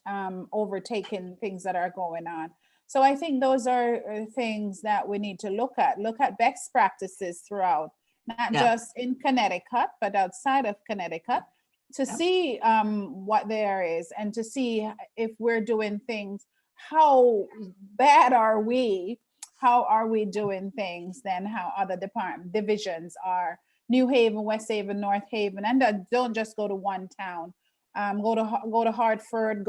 overtaking things that are going on? So I think those are things that we need to look at best practices throughout, not just in Connecticut, but outside of Connecticut, to see what there is and to see if we're doing things, how bad are we? How are we doing things than how other divisions are? New Haven, West Haven, North Haven, and don't just go to one town. Go to Hartford,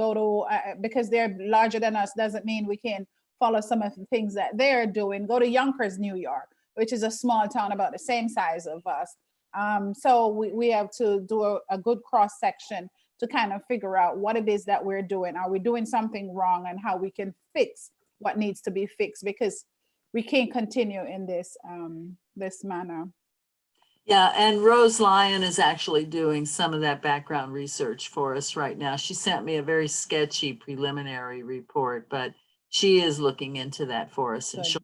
because they're larger than us doesn't mean we can follow some of the things that they're doing. Go to Yonkers, New York, which is a small town about the same size of us. So we have to do a good cross section to kind of figure out what it is that we're doing. Are we doing something wrong, and how we can fix what needs to be fixed, because we can't continue in this manner. Yeah, and Rose Lyon is actually doing some of that background research for us right now. She sent me a very sketchy preliminary report, but she is looking into that for us, and Good.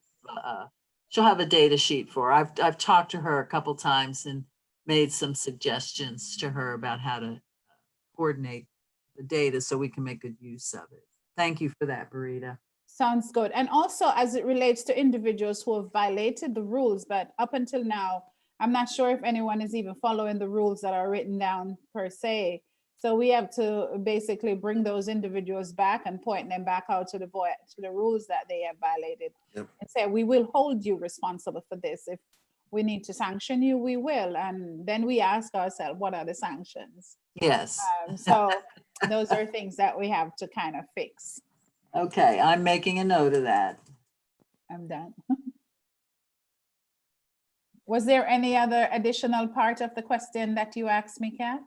she'll have a data sheet for her. I've talked to her a couple times and made some suggestions to her about how to coordinate the data so we can make good use of it. Thank you for that, Burrito. Sounds good. And also, as it relates to individuals who have violated the rules, but up until now, I'm not sure if anyone is even following the rules that are written down per se. So we have to basically bring those individuals back and point them back out to the rules that they have violated. Yep. And say, we will hold you responsible for this. If we need to sanction you, we will. And then we ask ourselves, what are the sanctions? Yes. So those are things that we have to kind of fix. Okay, I'm making a note of that. I'm done. Was there any other additional part of the question that you asked me, Kat?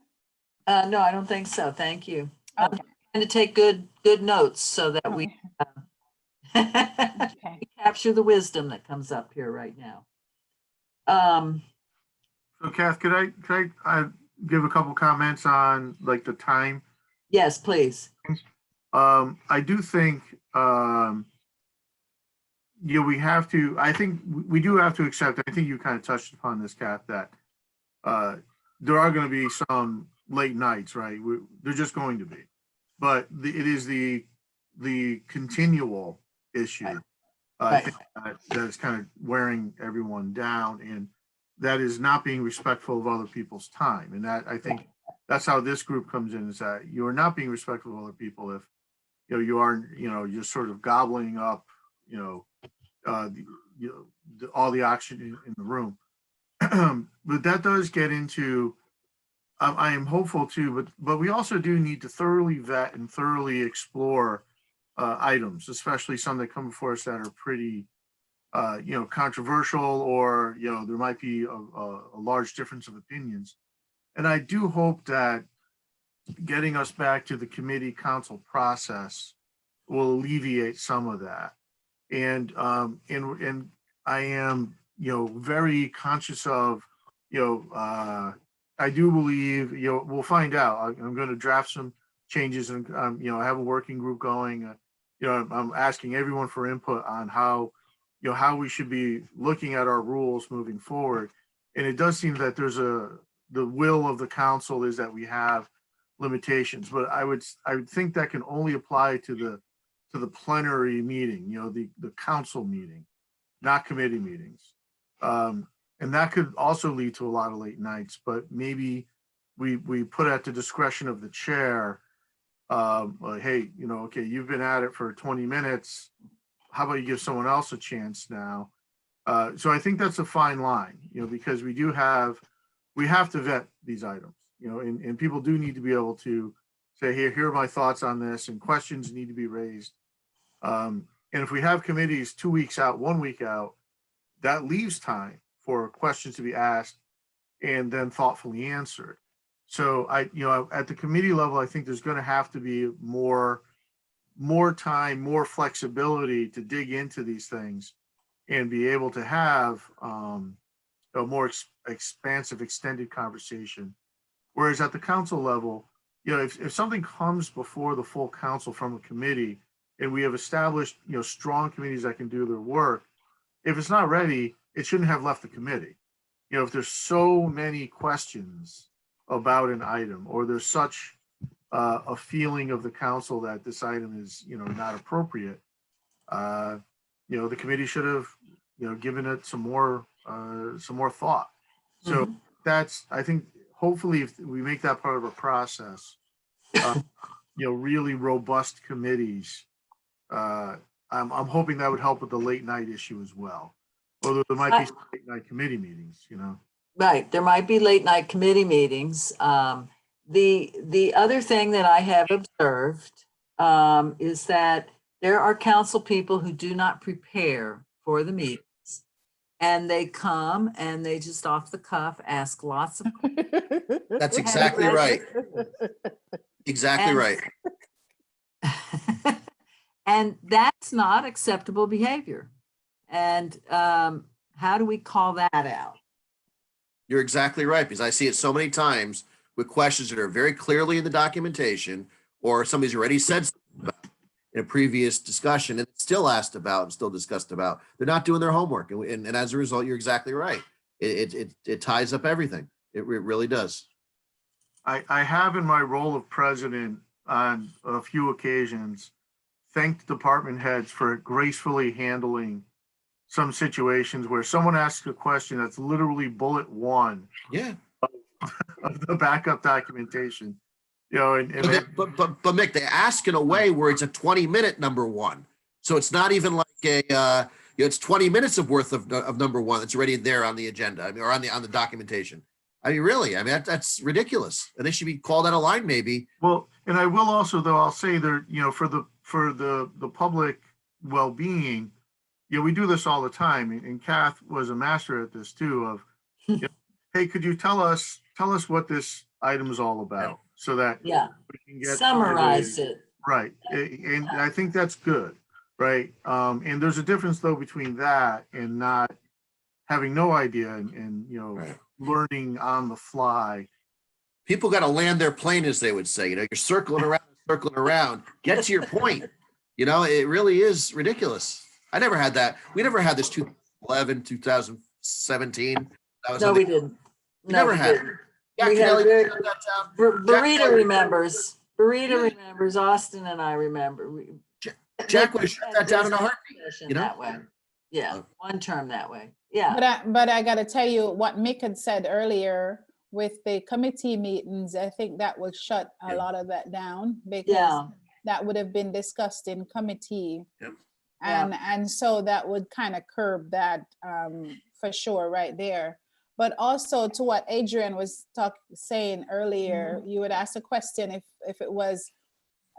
No, I don't think so. Thank you. I'm Okay. trying to take good notes so that we Okay. capture the wisdom that comes up here right now. So Kath, could I give a couple comments on like the time? Yes, please. I do think, we have to, I think we do have to accept, I think you kind of touched upon this, Kath, that there are going to be some late nights, right? They're just going to be, but it is the continual issue. Right. I Right. think that is kind of wearing everyone down, and that is not being respectful of other people's time. And that, I think that's how this group comes in, is that you are not being respectful of other people if you are, you're sort of gobbling up, all the oxygen in the room. But that does get into I am hopeful too, but we also do need to thoroughly vet and thoroughly explore items, especially some that come before us that are pretty, controversial, or, there might be a large difference of opinions. And I do hope that getting us back to the committee council process will alleviate some of that. And I am, very conscious of, I do believe, we'll find out. I'm going to draft some changes, and, I have a working group going. I'm asking everyone for input on how, how we should be looking at our rules moving forward. And it does seem that the will of the council is that we have limitations, but I would think that can only apply to the plenary meeting, the council meeting, not committee meetings. And that could also lead to a lot of late nights, but maybe we put at the discretion of the chair, like, hey, okay, you've been at it for 20 minutes. How about you give someone else a chance now? So I think that's a fine line, because we have to vet these items, and people do need to be able to say, here are my thoughts on this, and questions need to be raised. And if we have committees 2 weeks out, 1 week out, that leaves time for questions to be asked and then thoughtfully answered. So at the committee level, I think there's going to have to be more time, more flexibility to dig into these things and be able to have a more expansive, extended conversation. Whereas at the council level, if something comes before the full council from a committee, and we have established, strong committees that can do their work, if it's not ready, it shouldn't have left the committee. If there's so many questions about an item, or there's such a feeling of the council that this item is, not appropriate, the committee should have, given it some more thought. So that's, I think, hopefully, if we make that part of a process, really robust committees, I'm hoping that would help with the late night issue as well. Although there might be some late night committee meetings, Right, there might be late night committee meetings. The other thing that I have observed is that there are council people who do not prepare for the meetings. And they come and they just off the cuff ask lots of questions. That's exactly right. Exactly And- right. And that's not acceptable behavior. And how do we call that out? You're exactly right, because I see it so many times with questions that are very clearly in the documentation, or somebody's already said something about in a previous discussion and it's still asked about and still discussed about. They're not doing their homework. And as a result, you're exactly right. It ties up everything. It really does. I have, in my role of president, on a few occasions, thanked department heads for gracefully handling some situations where someone asks a question that's literally bullet one Yeah. of the backup documentation. But Mick, they ask in a way where it's a 20-minute number one. So it's not even like it's 20 minutes of worth of number one that's already there on the agenda, or on the documentation. Really, that's ridiculous. And they should be called out of line, maybe. Well, and I will also, though, I'll say there, for the public well-being, we do this all the time. And Kath was a master at this too, of, hey, could you tell us what this item is all about, so that we can get summarize it. Right. And I think that's good. Right. And there's a difference, though, between that and not having no idea and Right. learning on the fly. People got to land their plane, as they would say. You're circling around. Get to your point. It really is ridiculous. I never had that. We never had this 2011, 2017. No, we didn't. Never had it. Yeah, We had Kelly, a- shut that down. Burrito remembers. Burrito remembers. Austin and I remember. Jack would have shut that down in a heartbeat. That way. Yeah, one term that way. Yeah. But I got to tell you what Mick had said earlier with the committee meetings. I think that will shut a lot of that down, because that would have been discussed in committee. Yep. And so that would kind of curb that for sure right there. But also to what Adrian was saying earlier, you would ask a question if it was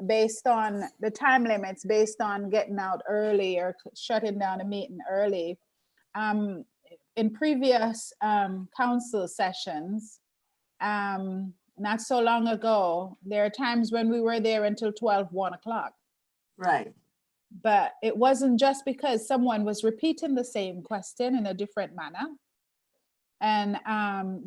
based on the time limits, based on getting out early or shutting down a meeting early. In previous council sessions, not so long ago, there are times when we were there until 12, 1 o'clock. Right. But it wasn't just because someone was repeating the same question in a different manner and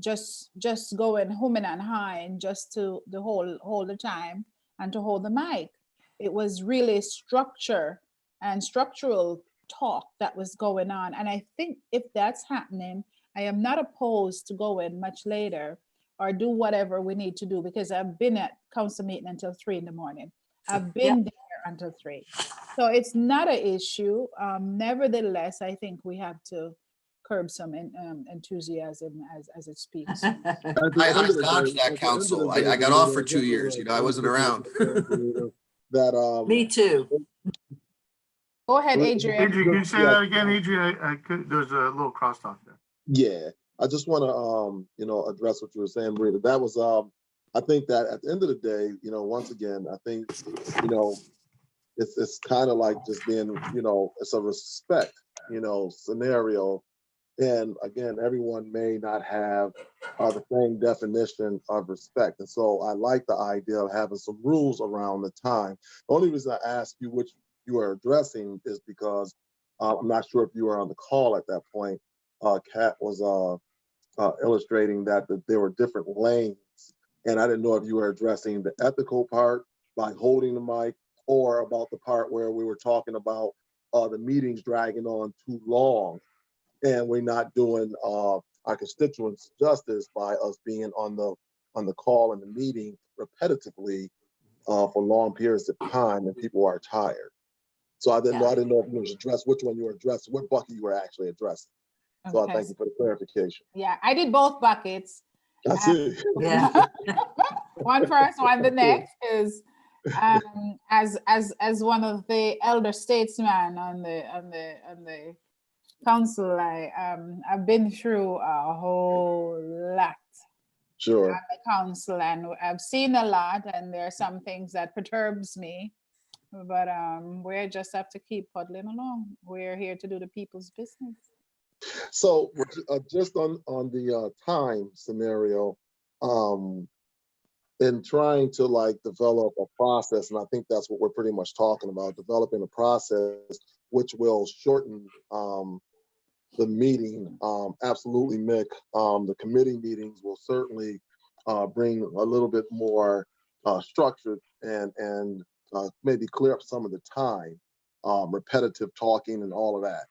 just going humming and hawing just to hold the time and to hold the mic. It was really structure and structural talk that was going on. And I think if that's happening, I am not opposed to going much later or do whatever we need to do, because I've been at council meeting until 3 in the morning. I've been there until 3. So it's not an issue. Nevertheless, I think we have to curb some enthusiasm as it speaks. I dodged that council. I got off for 2 years. You know, I wasn't around. That Me too. Go ahead, Adrian. Adrian, can you say that again, Adrian? There's a little crosstalk there. Yeah, I just want to address what you were saying, Rita. That was I think that at the end of the day, once again, I think it's kind of like just being, it's a respect, scenario. And again, everyone may not have the same definition of respect. And so I like the idea of having some rules around the time. The only reason I ask you which you are addressing is because I'm not sure if you were on the call at that point. Kat was illustrating that there were different lanes. And I didn't know if you were addressing the ethical part by holding the mic, or about the part where we were talking about the meetings dragging on too long. And we're not doing our constituents justice by us being on the call and the meeting repetitively for long periods of time, and people are tired. So I didn't know if you was addressed which one you were addressing, what bucket you were actually addressing. So I thank you for the clarification. Yeah, I did both buckets. I see. Yeah. One first, one the next is as one of the elder statesmen on the council, I've been through a whole lot. Sure. On the council, and I've seen a lot, and there are some things that perturbs me, but we just have to keep puddling along. We're here to do the people's business. So just on the time scenario, in trying to develop a process, and I think that's what we're pretty much talking about, developing a process which will shorten the meeting. Absolutely, Mick. The committee meetings will certainly bring a little bit more structure and maybe clear up some of the time, repetitive talking and all of that.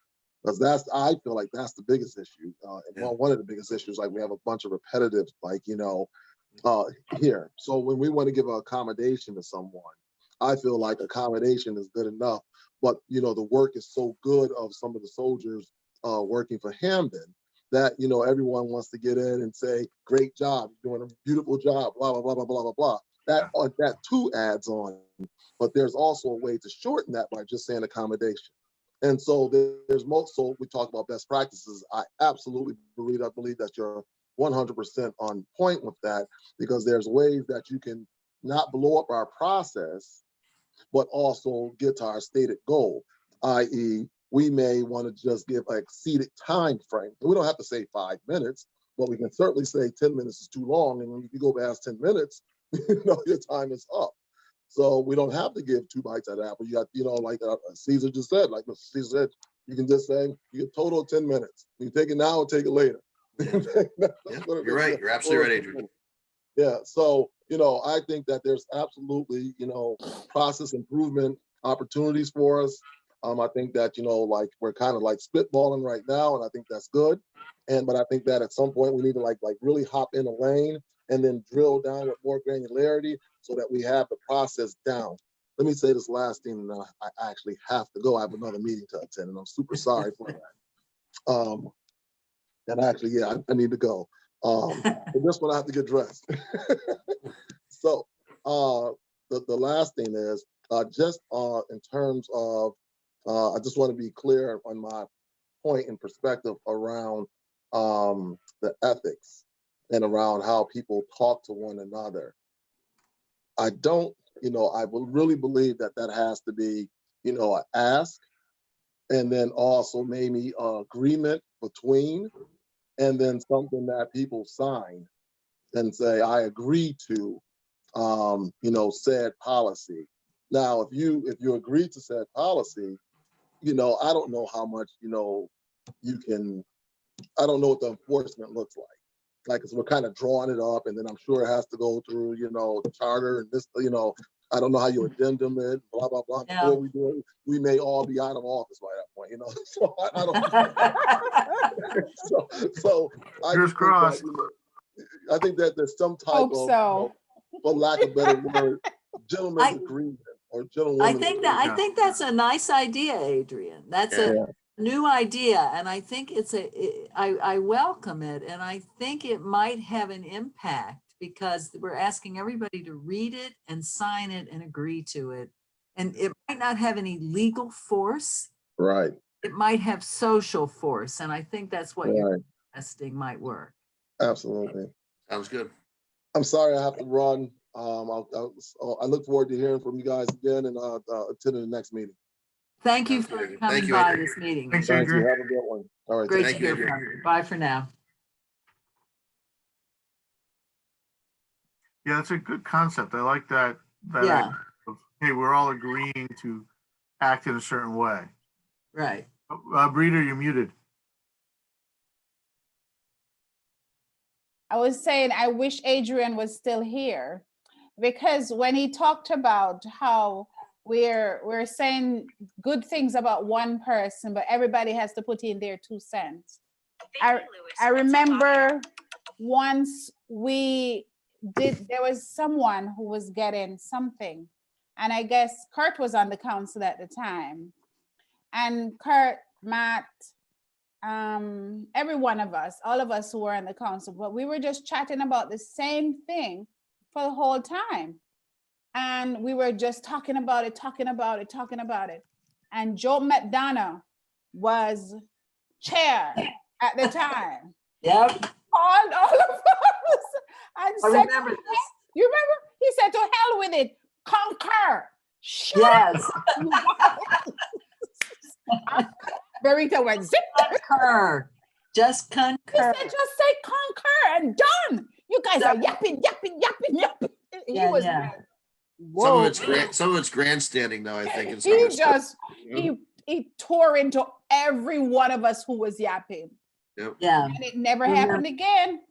Because I feel like that's the biggest issue. One of the biggest issues, we have a bunch of repetitive, here. So when we want to give an accommodation to someone, I feel like accommodation is good enough. But, the work is so good of some of the soldiers working for Hamden that, everyone wants to get in and say, great job, you're doing a beautiful job, blah, blah, blah, blah, blah, blah, blah. That too adds on. But there's also a way to shorten that by just saying accommodation. And so so we talk about best practices. I absolutely believe that you're 100% on point with that, because there's ways that you can not blow up our process, but also get to our stated goal, i.e., we may want to just give an exceeded time frame. We don't have to say 5 minutes, but we can certainly say 10 minutes is too long. And when you go past 10 minutes, your time is up. So we don't have to give 2 bites at the apple. You got, like Caesar just said, like Mr. Caesar said, you can just say, you get total of 10 minutes. You can take it now or take it later. You're right. You're absolutely right, Adrian. Yeah. So, I think that there's absolutely, process improvement opportunities for us. I think that, we're kind of spitballing right now, and I think that's good. But I think that at some point we need to really hop in a lane and then drill down with more granularity so that we have the process down. Let me say this last thing, and I actually have to go. I have another meeting to attend, and I'm super sorry for that. And actually, I need to go. But this one I have to get dressed. So the last thing is just in terms of, I just want to be clear on my point and perspective around the ethics and around how people talk to one another. I don't, I will really believe that that has to be, an ask, and then also maybe agreement between, and then something that people sign and say, I agree to, said policy. Now, if you agree to said policy, I don't know how much, you can, I don't know what the enforcement looks like. Like, 'cause we're kind of drawing it up, and then I'm sure it has to go through, the charter and this, I don't know how you addendum it, blah, blah, blah. Yeah. Before we do it, we may all be out of office by that point, So I don't, so I Fingers just think that, crossed. I think that there's some type Hope of, so. for lack of a better word, gentleman's agreement or gentlewoman's I think that's a nice idea, Adrian. That's a Yeah. new idea, and I think I welcome it, and I think it might have an impact because we're asking everybody to read it and sign it and agree to it. And it might not have any legal force. Right. It might have social force, and I think that's what you're suggesting might work. Absolutely. Sounds good. I'm sorry I have to run. I look forward to hearing from you guys again and attending the next meeting. Thank you Sounds for good. coming Thank you, by Adrian. this meeting. Thanks, Thank you. Adrian. Have a good one. All right. Great to Thank you, hear Adrian. from you. Bye for now. Yeah, that's a good concept. I like that. Yeah. idea of, hey, we're all agreeing to act in a certain way. Right. Breeder, you're muted. I was saying, I wish Adrian was still here, because when he talked about how we're saying good things about one person, but everybody has to put in their 2 cents. I remember once there was someone who was getting something, and I guess Kurt was on the council at the time, and Kurt, Matt, every one of us, all of us who were on the council, but we were just chatting about the same thing for the whole time. And we were just talking about it. And Joe McDonough was chair at the time. Yep. Called all of us and I said, remember this. you remember? He said, to hell with it, concur. Shut Yes. up. Verita went zip. Concur. Just He concur. said, just say concur and done. You guys are yapping. He was like, whoa. Some of it's grandstanding though, I think. And some He of it's just, he tore into every one of us who was yapping. Yep. Yeah. And it never happened again.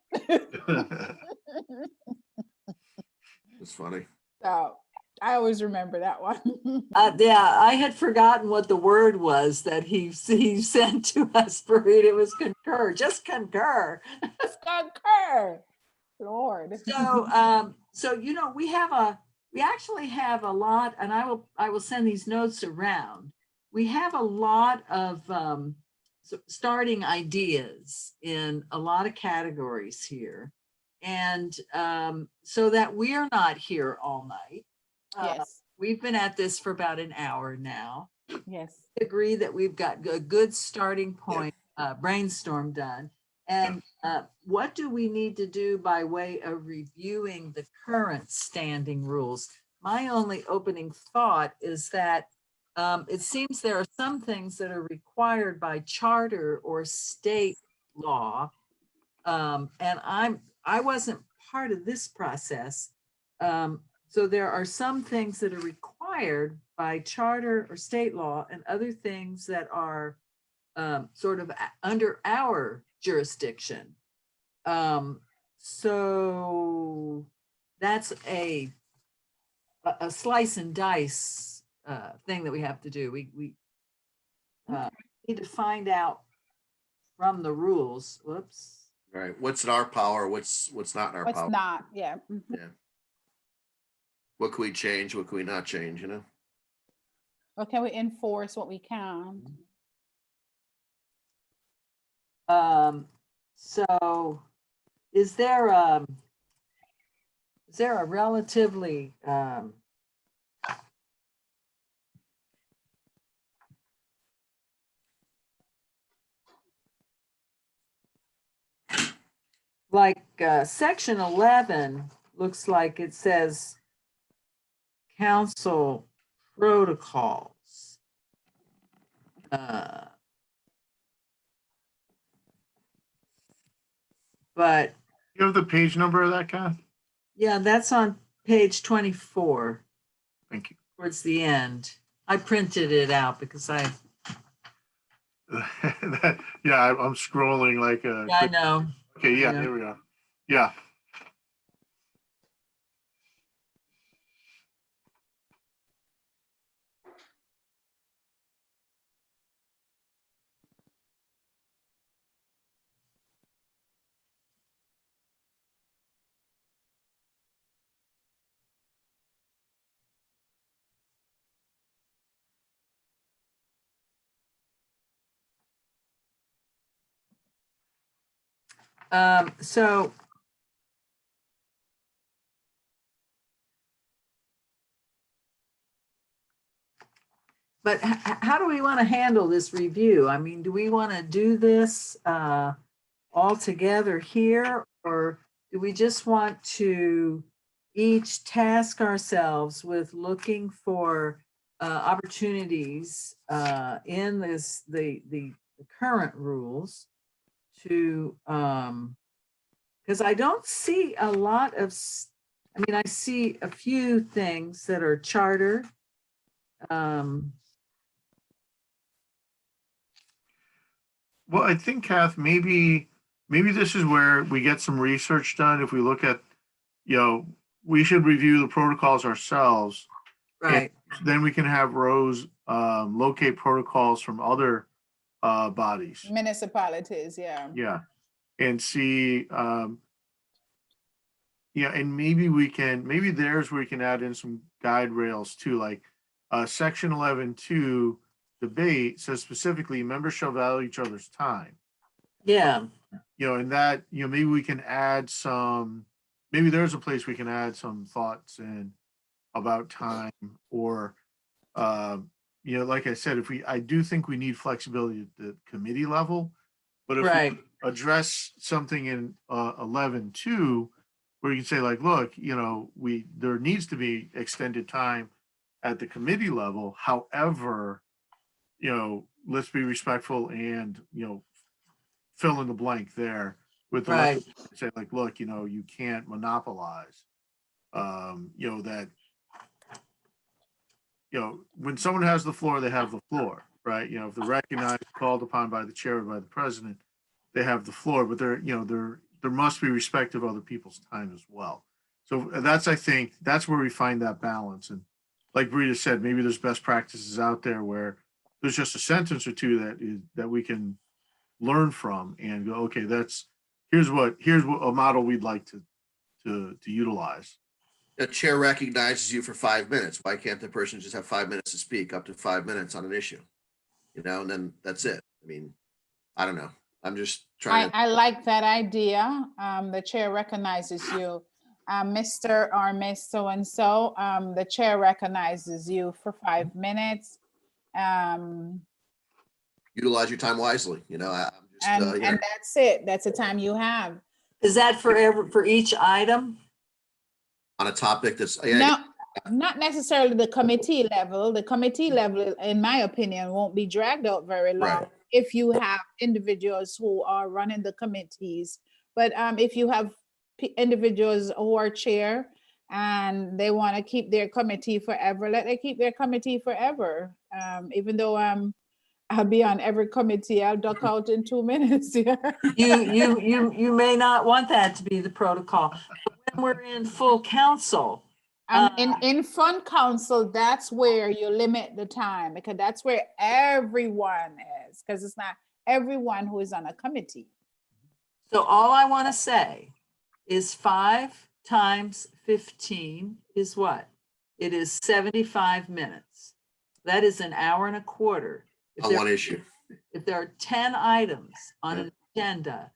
It's funny. So I always remember that one. Yeah, I had forgotten what the word was that he sent to us, Fareed. It was concur, just concur. Just concur. Lord. So we actually have a lot, and I will send these notes around. We have a lot of starting ideas in a lot of categories here. And so that we're not here all night. Yes. We've been at this for about an hour now. Yes. I agree that we've got a good starting point, brainstorm done. And what do we need to do by way of reviewing the current standing rules? My only opening thought is that it seems there are some things that are required by charter or state law. And I wasn't part of this process. So there are some things that are required by charter or state law and other things that are sort of under our jurisdiction. So that's a slice and dice thing that we have to do. We need to find out from the rules. Whoops. Right. What's in our power? What's not in our What's power? not? Yeah. Yeah. What can we change? What can we not change? What can we enforce? What we can? So is there a relatively like, section 11 looks like it says council protocols. But You have the page number of that, Kath? yeah, that's on page 24 Thank you. towards the end. I printed it out because I Yeah, I'm scrolling like a. I know. Okay, yeah, Yeah. there we go. Yeah. So but how do we want to handle this review? I mean, do we want to do this all together here, or do we just want to each task ourselves with looking for opportunities in the current rules to because I don't see a lot of I mean, I see a few things that are charter. Well, I think, Kath, maybe this is where we get some research done. If we look at, we should review the protocols ourselves. Right. Then we can have Rose locate protocols from other bodies. Municipalities, yeah. Yeah, and see, and maybe there's where we can add in some guide rails too, like section 11.2 debate says specifically members shall value each other's time. Yeah. And that, maybe we can add maybe there's a place we can add some thoughts in about time, or, like I said, I do think we need flexibility at the committee level, but if we address something in 11.2, where you can say like, look, there needs to be extended time at the committee level. However, let's be respectful and, fill in the blank there with the say like, look, you can't monopolize, that, when someone has the floor, they have the floor, right? If they're recognized, called upon by the chair or by the president, they have the floor, but there must be respect of other people's time as well. So I think that's where we find that balance. And like Brita said, maybe there's best practices out there where there's just a sentence or two that we can learn from and go, okay, here's what a model we'd like to utilize. The chair recognizes you for 5 minutes. Why can't the person just have 5 minutes to speak, up to 5 minutes on an issue? And then that's it. I mean, I don't know. I'm just trying I like that idea. The chair recognizes you, Mr. or Miss so-and-so. The chair recognizes you for 5 minutes. Utilize your time wisely. I'm just, And that's it. That's the time you have. Is that for each item? On a topic that's No, not necessarily the committee level. The committee level, in my opinion, won't be dragged out very long. Right. If you have individuals who are running the committees. But if you have individuals who are chair and they want to keep their committee forever, let them keep their committee forever. Even though I'll be on every committee, I'll duck out in 2 minutes. You may not want that to be the protocol. When we're in full council. In fund council, that's where you limit the time, because that's where everyone is, because it's not everyone who is on a committee. So all I want to say is 5 times 15 is what? It is 75 minutes. That is an hour and a quarter. on one issue. If there are 10 items on an agenda,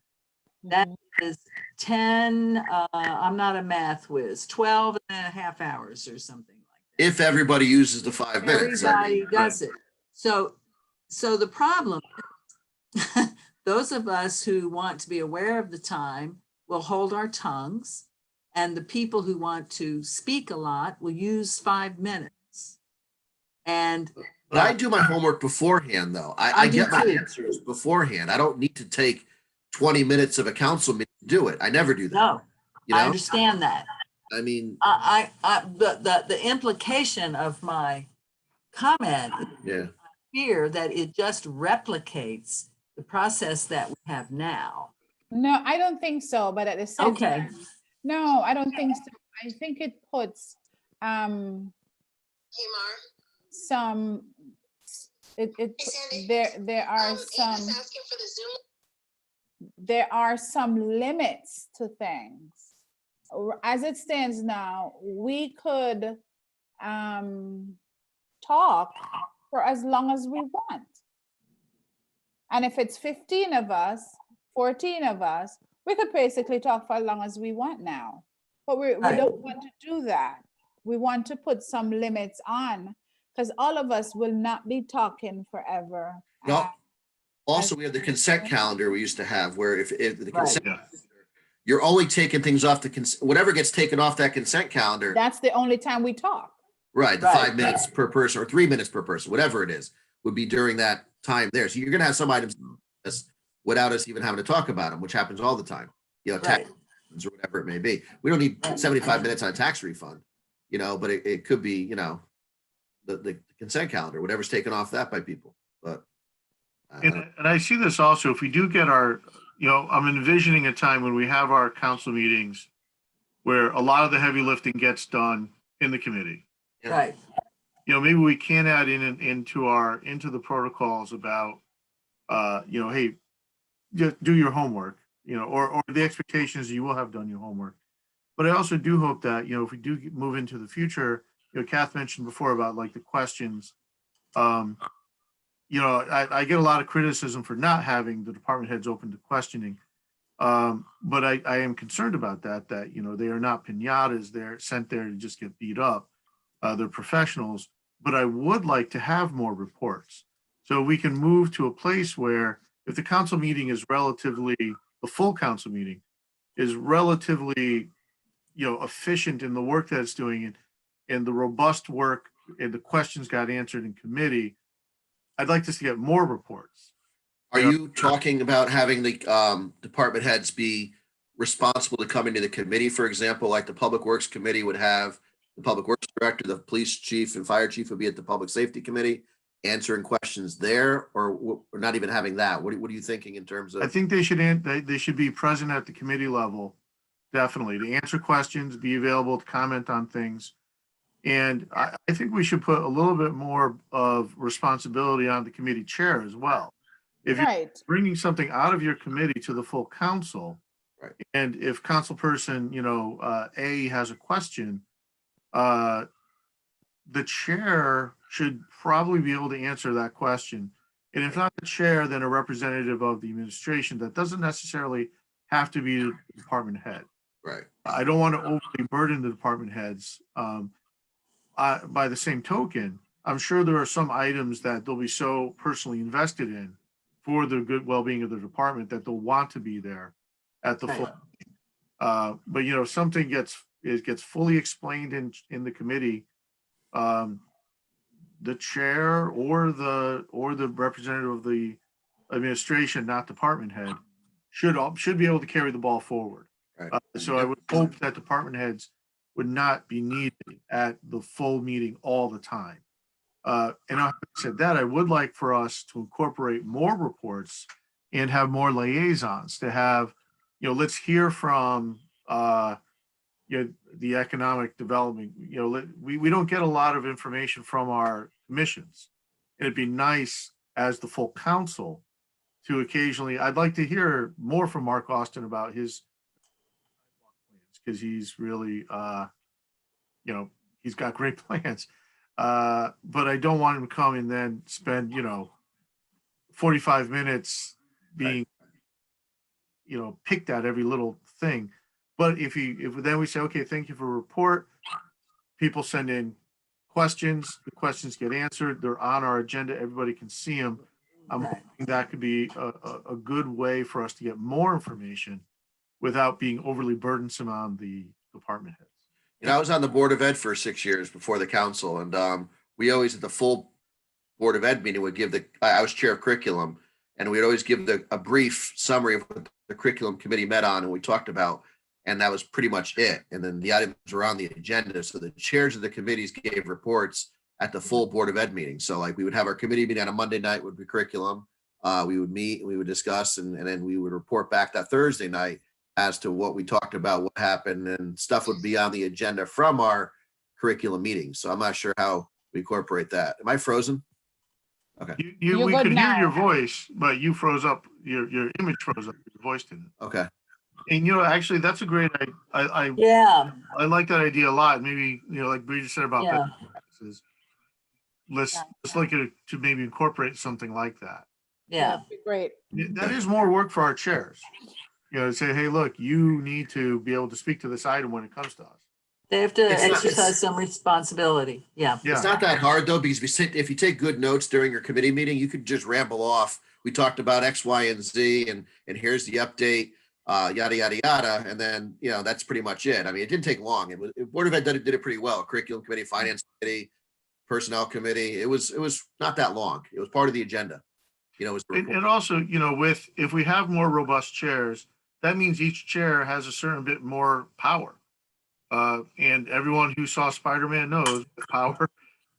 that is 10, I'm not a math whiz, 12 and a half hours or something like that. If everybody uses the 5 minutes. Everybody does it. So the problem, those of us who want to be aware of the time will hold our tongues, and the people who want to speak a lot will use 5 minutes. And But I do my homework beforehand, though. I do get my too. answers beforehand. I don't need to take 20 minutes of a council meeting to do it. I never do that. no, You I know, understand that. I mean, The implication of my comment yeah. fear that it just replicates the process that we have now. No, I don't think so, but at the same Okay. time, no, I don't think so. I think it puts some there are some limits to things. As it stands now, we could talk for as long as we want. And if it's 15 of us, 14 of us, we could basically talk for as long as we want now. But we don't want to do that. We want to put some limits on, because all of us will not be talking forever. No. Also, we have the consent calendar we used to have, where if the consent, Yeah. you're only taking things off the whatever gets taken off that consent calendar. That's the only time we talk. Right, the Right. 5 minutes per person or 3 minutes per person, whatever it is, would be during that time there. So you're going to have some items without us even having to talk about them, which happens all the time. You know, tax refunds or whatever it may be. We don't need 75 minutes on a tax refund, you know, but it could be, you know, the consent calendar, whatever's taken off that by people. But And I see this also, if we do get our, you know, I'm envisioning a time when we have our council meetings where a lot of the heavy lifting gets done in the committee. Right. You know, maybe we can add into the protocols about, you know, hey, just do your homework, you know, or the expectations you will have done your homework. But I also do hope that, you know, if we do move into the future, you know, Kath mentioned before about like the questions. You know, I get a lot of criticism for not having the department heads open to questioning. But I am concerned about that, you know, they are not pinatas. They're sent there to just get beat up. They're professionals, but I would like to have more reports. So we can move to a place where if the council meeting is relatively, the full council meeting is relatively, you know, efficient in the work that it's doing and the robust work and the questions got answered in committee, I'd like to get more reports. are you talking about having the department heads be responsible to come into the committee, for example, like the Public Works Committee would have the Public Works Director, the Police Chief and Fire Chief would be at the Public Safety Committee answering questions there, or not even having that? What are you thinking in terms of? I think they should be present at the committee level, definitely, to answer questions, be available to comment on things. And I think we should put a little bit more of responsibility on the committee chair as well. If you're Right. bringing something out of your committee to the full council, Right. and if council person, you know, A has a question, the chair should probably be able to answer that question. And if not the chair, then a representative of the administration. That doesn't necessarily have to be the department head. Right. I don't want to overly burden the department heads. By the same token, I'm sure there are some items that they'll be so personally invested in for the good well-being of the department that they'll want to be there at the full. But you know, something gets fully explained in the committee. The chair or the representative of the administration, not department head, should be able to carry the ball forward. Right. So I would hope that department heads would not be needed at the full meeting all the time. And having said that, I would like for us to incorporate more reports and have more liaisons to have, you know, let's hear from, you know, the economic development, you know, we don't get a lot of information from our commissions. It'd be nice as the full council to occasionally, I'd like to hear more from Mark Austin about his, because he's really, you know, he's got great plans. But I don't want him to come and then spend, you know, 45 minutes being, you know, picked at every little thing. But if then we say, okay, thank you for a report, people send in questions, the questions get answered, they're on our agenda, everybody can see them. I'm hoping that could be a good way for us to get more information without being overly burdensome on the department heads. I was on the Board of Ed for 6 years before the council, and we always at the full Board of Ed meeting would give I was chair of curriculum, and we'd always give a brief summary of what the curriculum committee met on and we talked about, and that was pretty much it. And then the items were on the agenda. So the chairs of the committees gave reports at the full Board of Ed meeting. So like we would have our committee meeting on a Monday night would be curriculum. We would meet, we would discuss, and then we would report back that Thursday night as to what we talked about, what happened, and stuff would be on the agenda from our curriculum meetings. So I'm not sure how we incorporate that. Am I frozen? Okay. You're We good could hear now. your voice, but you froze up, your image froze up, your voice didn't. Okay. And actually, that's a great, I Yeah, like that idea a lot. Maybe, like Bridget said about yeah, best practices. Let's look at it to maybe incorporate something like that. yeah. That'd be great. That is more work for our chairs. Say, hey, look, you need to be able to speak to this item when it comes to us. They have to It's not- exercise some responsibility. Yeah. It's Yeah, not that hard though, because if you take good notes during your committee meeting, you could just ramble off. We talked about X, Y, and Z, and here's the update, yada, yada, yada. And then, that's pretty much it. I mean, it didn't take long. Board of Ed did it pretty well. Curriculum committee, finance committee, personnel committee. It was not that long. It was part of the agenda. It was the report. and also, if we have more robust chairs, that means each chair has a certain bit more power. And everyone who saw Spider-Man knows with power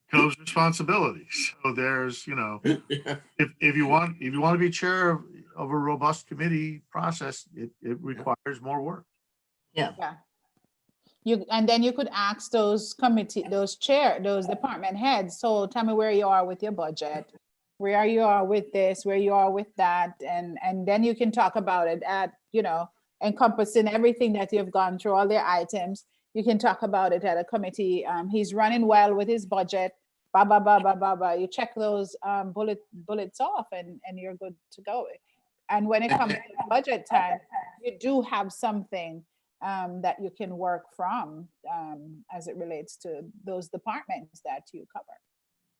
comes responsibility. So there's, if you want to be chair of a robust committee process, it requires more work. Yeah. And then you could ask those those department heads, so tell me where you are with your budget, where you are with this, where you are with that, and then you can talk about it at, encompassing everything that you've gone through, all their items. You can talk about it at a committee. He's running well with his budget. Ba ba ba ba ba ba. You check those bullets off, and you're good to go. And when it comes to budget time, you do have something that you can work from as it relates to those departments that you cover.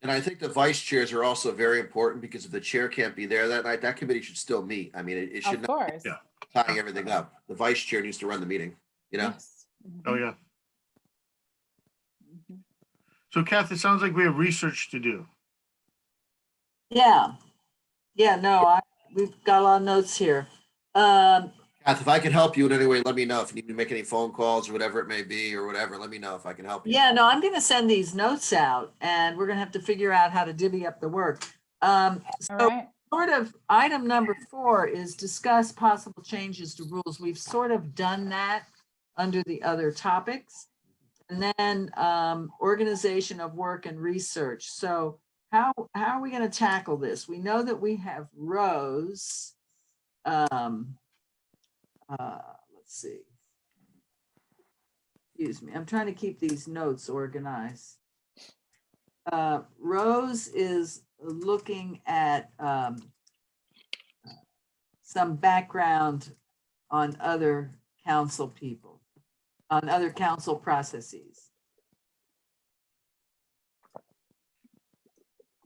And I think the vice chairs are also very important, because if the chair can't be there that night, that committee should still meet. I mean, it should Of not course. Yeah. be tying everything up. The vice chair needs to run the meeting, Yes. Oh, yeah. Mhm. So Kath, it sounds like we have research to do. Yeah. Yeah, no, we've got a lot of notes here. Kath, if I can help you in any way, let me know. If you need me to make any phone calls or whatever it may be or whatever, let me know if I can help you. Yeah, no, I'm gonna send these notes out and we're gonna have to figure out how to divvy up the work. All So right. sort of item number 4 is discuss possible changes to rules. We've sort of done that under the other topics. And then organization of work and research. So how are we gonna tackle this? We know that we have rows. Let's see. Excuse me, I'm trying to keep these notes organized. Rose is looking at some background on other council people, on other council processes.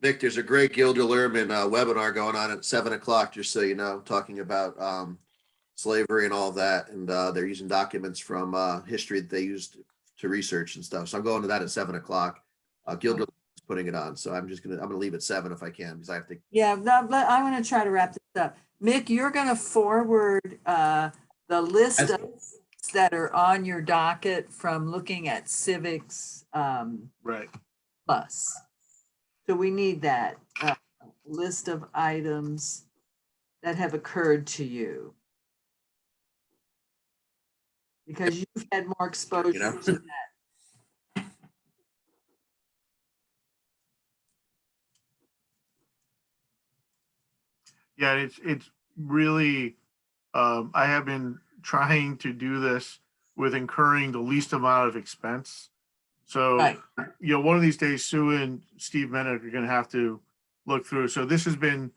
Vic, there's a great Gilder Lehrman webinar going on at 7 o'clock, just so you know, talking about slavery and all that. And they're using documents from history that they used to research and stuff. So I'm going to that at 7 o'clock. Gilder is putting it on. So I'm gonna leave at 7 if I can, because I have to. Yeah, I want to try to wrap this up. Mick, you're going to forward the list of that are on your docket from looking at civics Right. plus. So we need that list of items that have occurred to you. Because you've had more exposure to that. Yeah, it's really, I have been trying to do this with incurring the least amount of expense. So, Right. One of these days, Sue and Steve Mennick are gonna have to look through. So this has been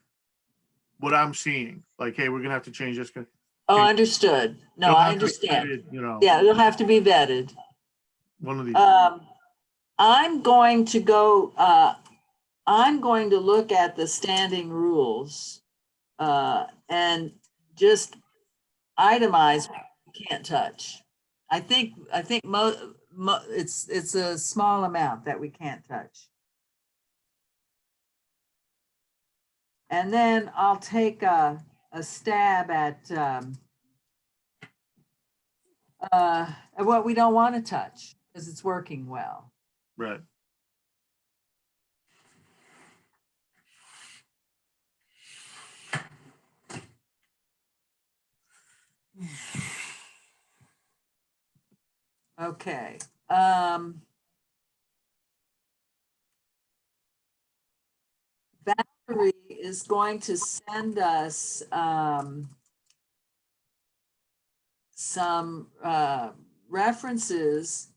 what I'm seeing, like, hey, we're gonna have to change this. Oh, understood. No, You'll I have to understand. edit, Yeah, it'll have to be vetted. one of these. I'm going to go, I'm going to look at the standing rules and just itemize we can't touch. I think it's a small amount that we can't touch. And then I'll take a stab at what we don't want to touch because it's working well. Right. Okay. Valerie is going to send us some references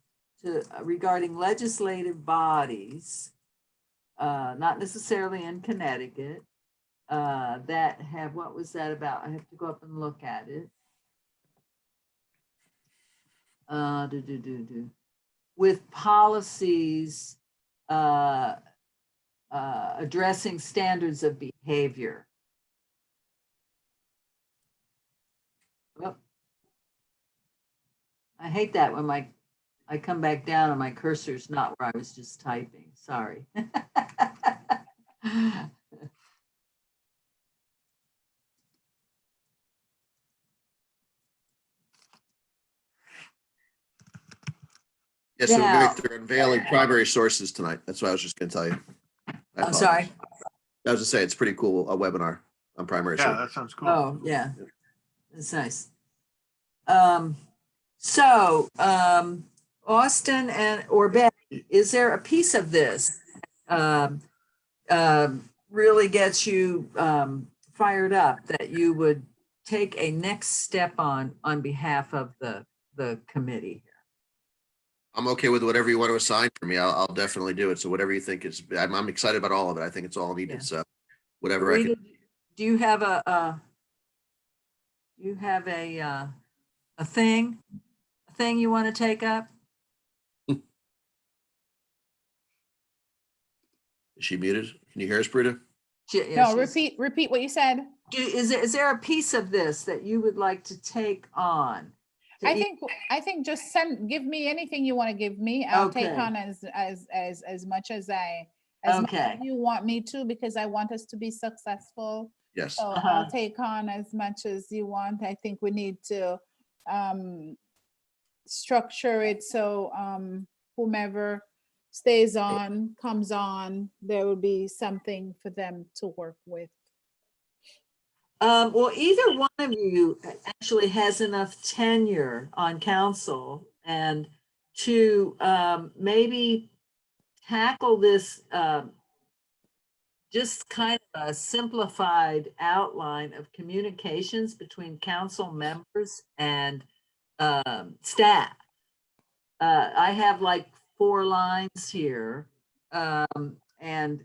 to regarding legislative bodies, not necessarily in Connecticut, that have, what was that about? I have to go up and look at it. With policies addressing standards of behavior. Oh. I hate that when I come back down and my cursor's not where I was just typing. Sorry. Yeah, so Now- Vic, they're unveiling primary sources tonight. That's what I was just gonna tell you. I I'm sorry. apologize. I was just saying, it's pretty cool, a webinar on primary Yeah, sources. that sounds cool. Oh, yeah. That's nice. Austin or Betty, is there a piece of this really gets you fired up that you would take a next step on behalf of the committee? I'm okay with whatever you want to assign for me. I'll definitely do it. So whatever you think is, I'm excited about all of it. I think it's all needed. Yeah. So whatever I Rita, can. do you have a thing you want to take up? Is she muted? Can you hear us, Brita? No, repeat what you said. Is there a piece of this that you would like to take on? I think just give me anything you want to give me. I'll take Okay. on as much as much as you want me to, because I want us to be successful. Yes. So I'll take on as much as you want. I think we need to structure it so whomever stays on, comes on, there will be something for them to work with. Well, either one of you actually has enough tenure on council and to maybe tackle this just kind of a simplified outline of communications between council members and staff. I have like 4 lines here. And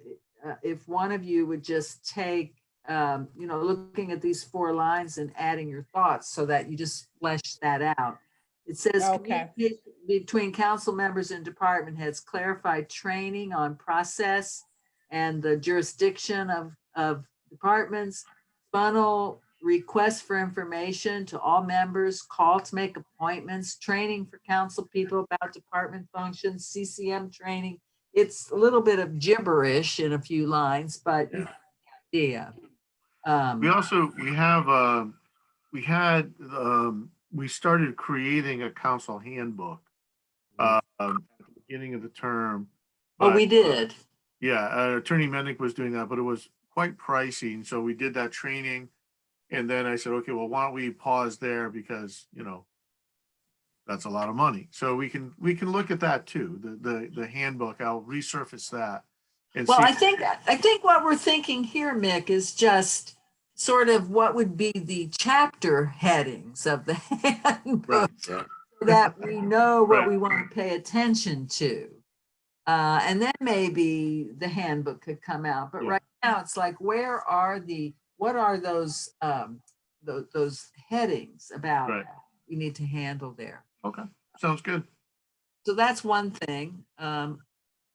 if one of you would just take looking at these 4 lines and adding your thoughts so that you just flesh that out. It says Okay. communication between council members and department heads, clarified training on process and the jurisdiction of departments, funnel requests for information to all members, call to make appointments, training for council people about department functions, CCM training. It's a little bit of gibberish in a few lines, but yeah. We started creating a council handbook at the beginning of the term. Oh, we but, did. Yeah, Attorney Mendick was doing that, but it was quite pricey. And so we did that training. And then I said, okay, well, why don't we pause there, because, that's a lot of money. So we can look at that too. The handbook, I'll resurface that. And Well, see. I think what we're thinking here, Mick, is just sort of what would be the chapter headings of the handbook, Right. so that we know what Right. we want to pay attention to. And then maybe the handbook could come out. But Yeah. right now it's like, what are those headings about Right. we need to handle there? Okay, sounds good. So that's one thing.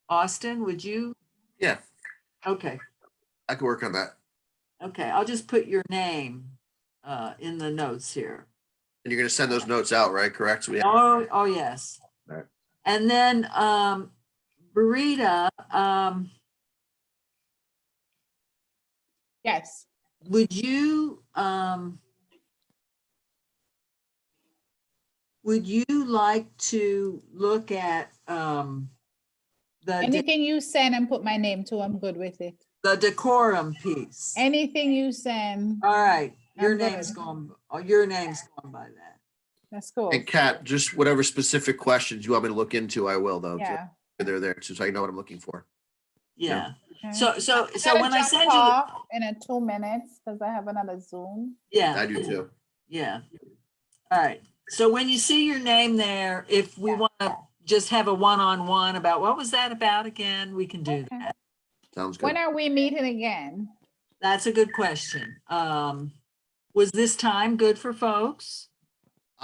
Austin, would you? Yeah, Okay. I can work on that. Okay, I'll just put your name in the notes here. And you're gonna send those notes out, right? Correct? So we have, Oh, yes. Right. And then, Barita, Yes. would you like to look at, Anything you send and put my name to, I'm good with it. the decorum piece? Anything you send, All right, your I'm good. name's going by that. that's cool. and Kat, just whatever specific questions you want me to look into, I will though. Yeah. They're there, so I know what I'm looking for. Yeah. Okay. So Gotta when I jump send you, off in a 2 minutes because I have another Zoom. yeah. I do too. Yeah. All right. So when you see your name there, if we want to just have a one-on-one about what was that about again, we can do Okay. that. Sounds When good. are we meeting again? That's a good question. Was this time good for folks?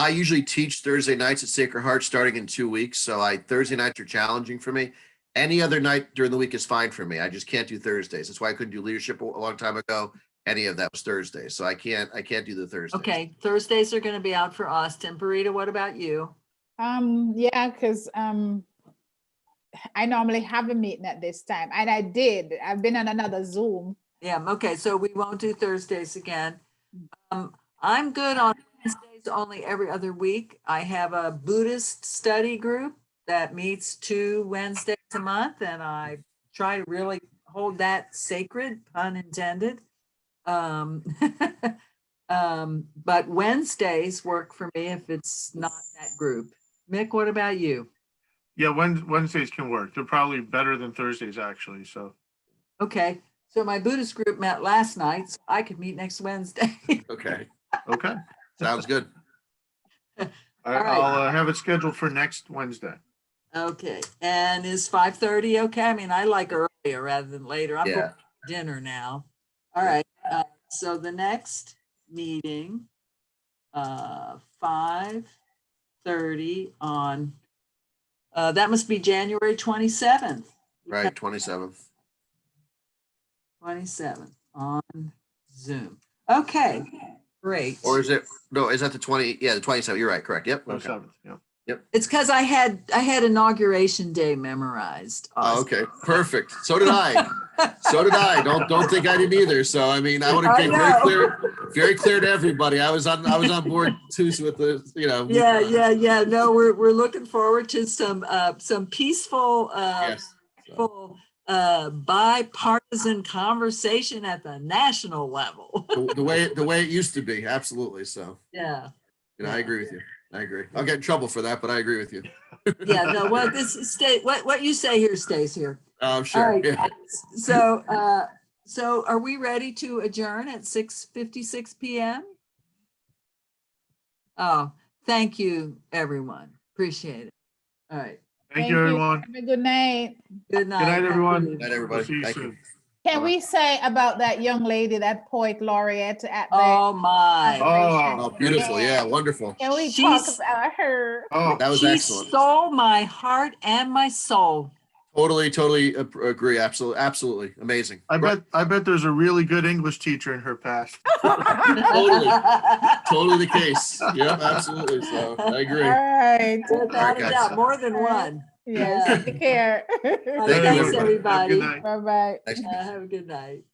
I usually teach Thursday nights at Sacred Heart starting in 2 weeks. So Thursday nights are challenging for me. Any other night during the week is fine for me. I just can't do Thursdays. That's why I couldn't do leadership a long time ago. Any of that was Thursday. So I can't do the Thursdays. Okay, Thursdays are going to be out for Austin. Barita, what about you? Yeah, because I normally have a meeting at this time, and I did. I've been on another Zoom. Yeah, okay, so we won't do Thursdays again. I'm good on Wednesdays only every other week. I have a Buddhist study group that meets 2 Wednesdays a month, and I try to really hold that sacred, pun intended. But Wednesdays work for me if it's not that group. Mick, what about you? Yeah, Wednesdays can work. They're probably better than Thursdays, actually, so. Okay, so my Buddhist group met last night, so I could meet next Wednesday. Okay. Okay. Sounds good. All right. right, I'll have it scheduled for next Wednesday. Okay, and is 5:30 okay? I mean, I like earlier rather than later. I'm going Yeah. to dinner now. All right, so the next meeting, 5:30 on, that must be January 27th. Right. 27th. 27th on Zoom. Okay, great. Or is it, no, is that the 20? Yeah, the 27th. You're right. Correct. Yep. Okay. 27th, yeah. It's because I had inauguration day memorized. Oh, okay. Perfect. So did I. So did I. Don't think I did either. So I mean, I want to I get very clear to everybody. I was on board too with the, Yeah. No, we're looking forward to some peaceful, Yes. full, bipartisan conversation at the national level. The way it used to be. Absolutely. So, Yeah. I agree with you. I agree. I'll get in trouble for that, but I agree with you. Yeah. No. What you say here stays here. I'm All sure. right. Yeah. So are we ready to adjourn at 6:56 p.m.? Oh, thank you, everyone. Appreciate it. All right. Thank you, everyone. Have a good night. Good night. Good night, everyone. Good night, everybody. We'll see you Thank you. soon. Can we say about that young lady, that poet laureate at the Oh my. Oh, beautiful. Yeah. Wonderful. Can we talk She's- about her? Oh, That was She excellent. stole my heart and my soul. Totally agree. Absolutely. Amazing. I bet there's a really good English teacher in her past. Totally the case. Yep, absolutely. So I agree. All right. Without a guys. doubt, more than one. Yes, take care. Thanks, everybody. Have a everybody. good night. Bye-bye. Thanks. Have a good night.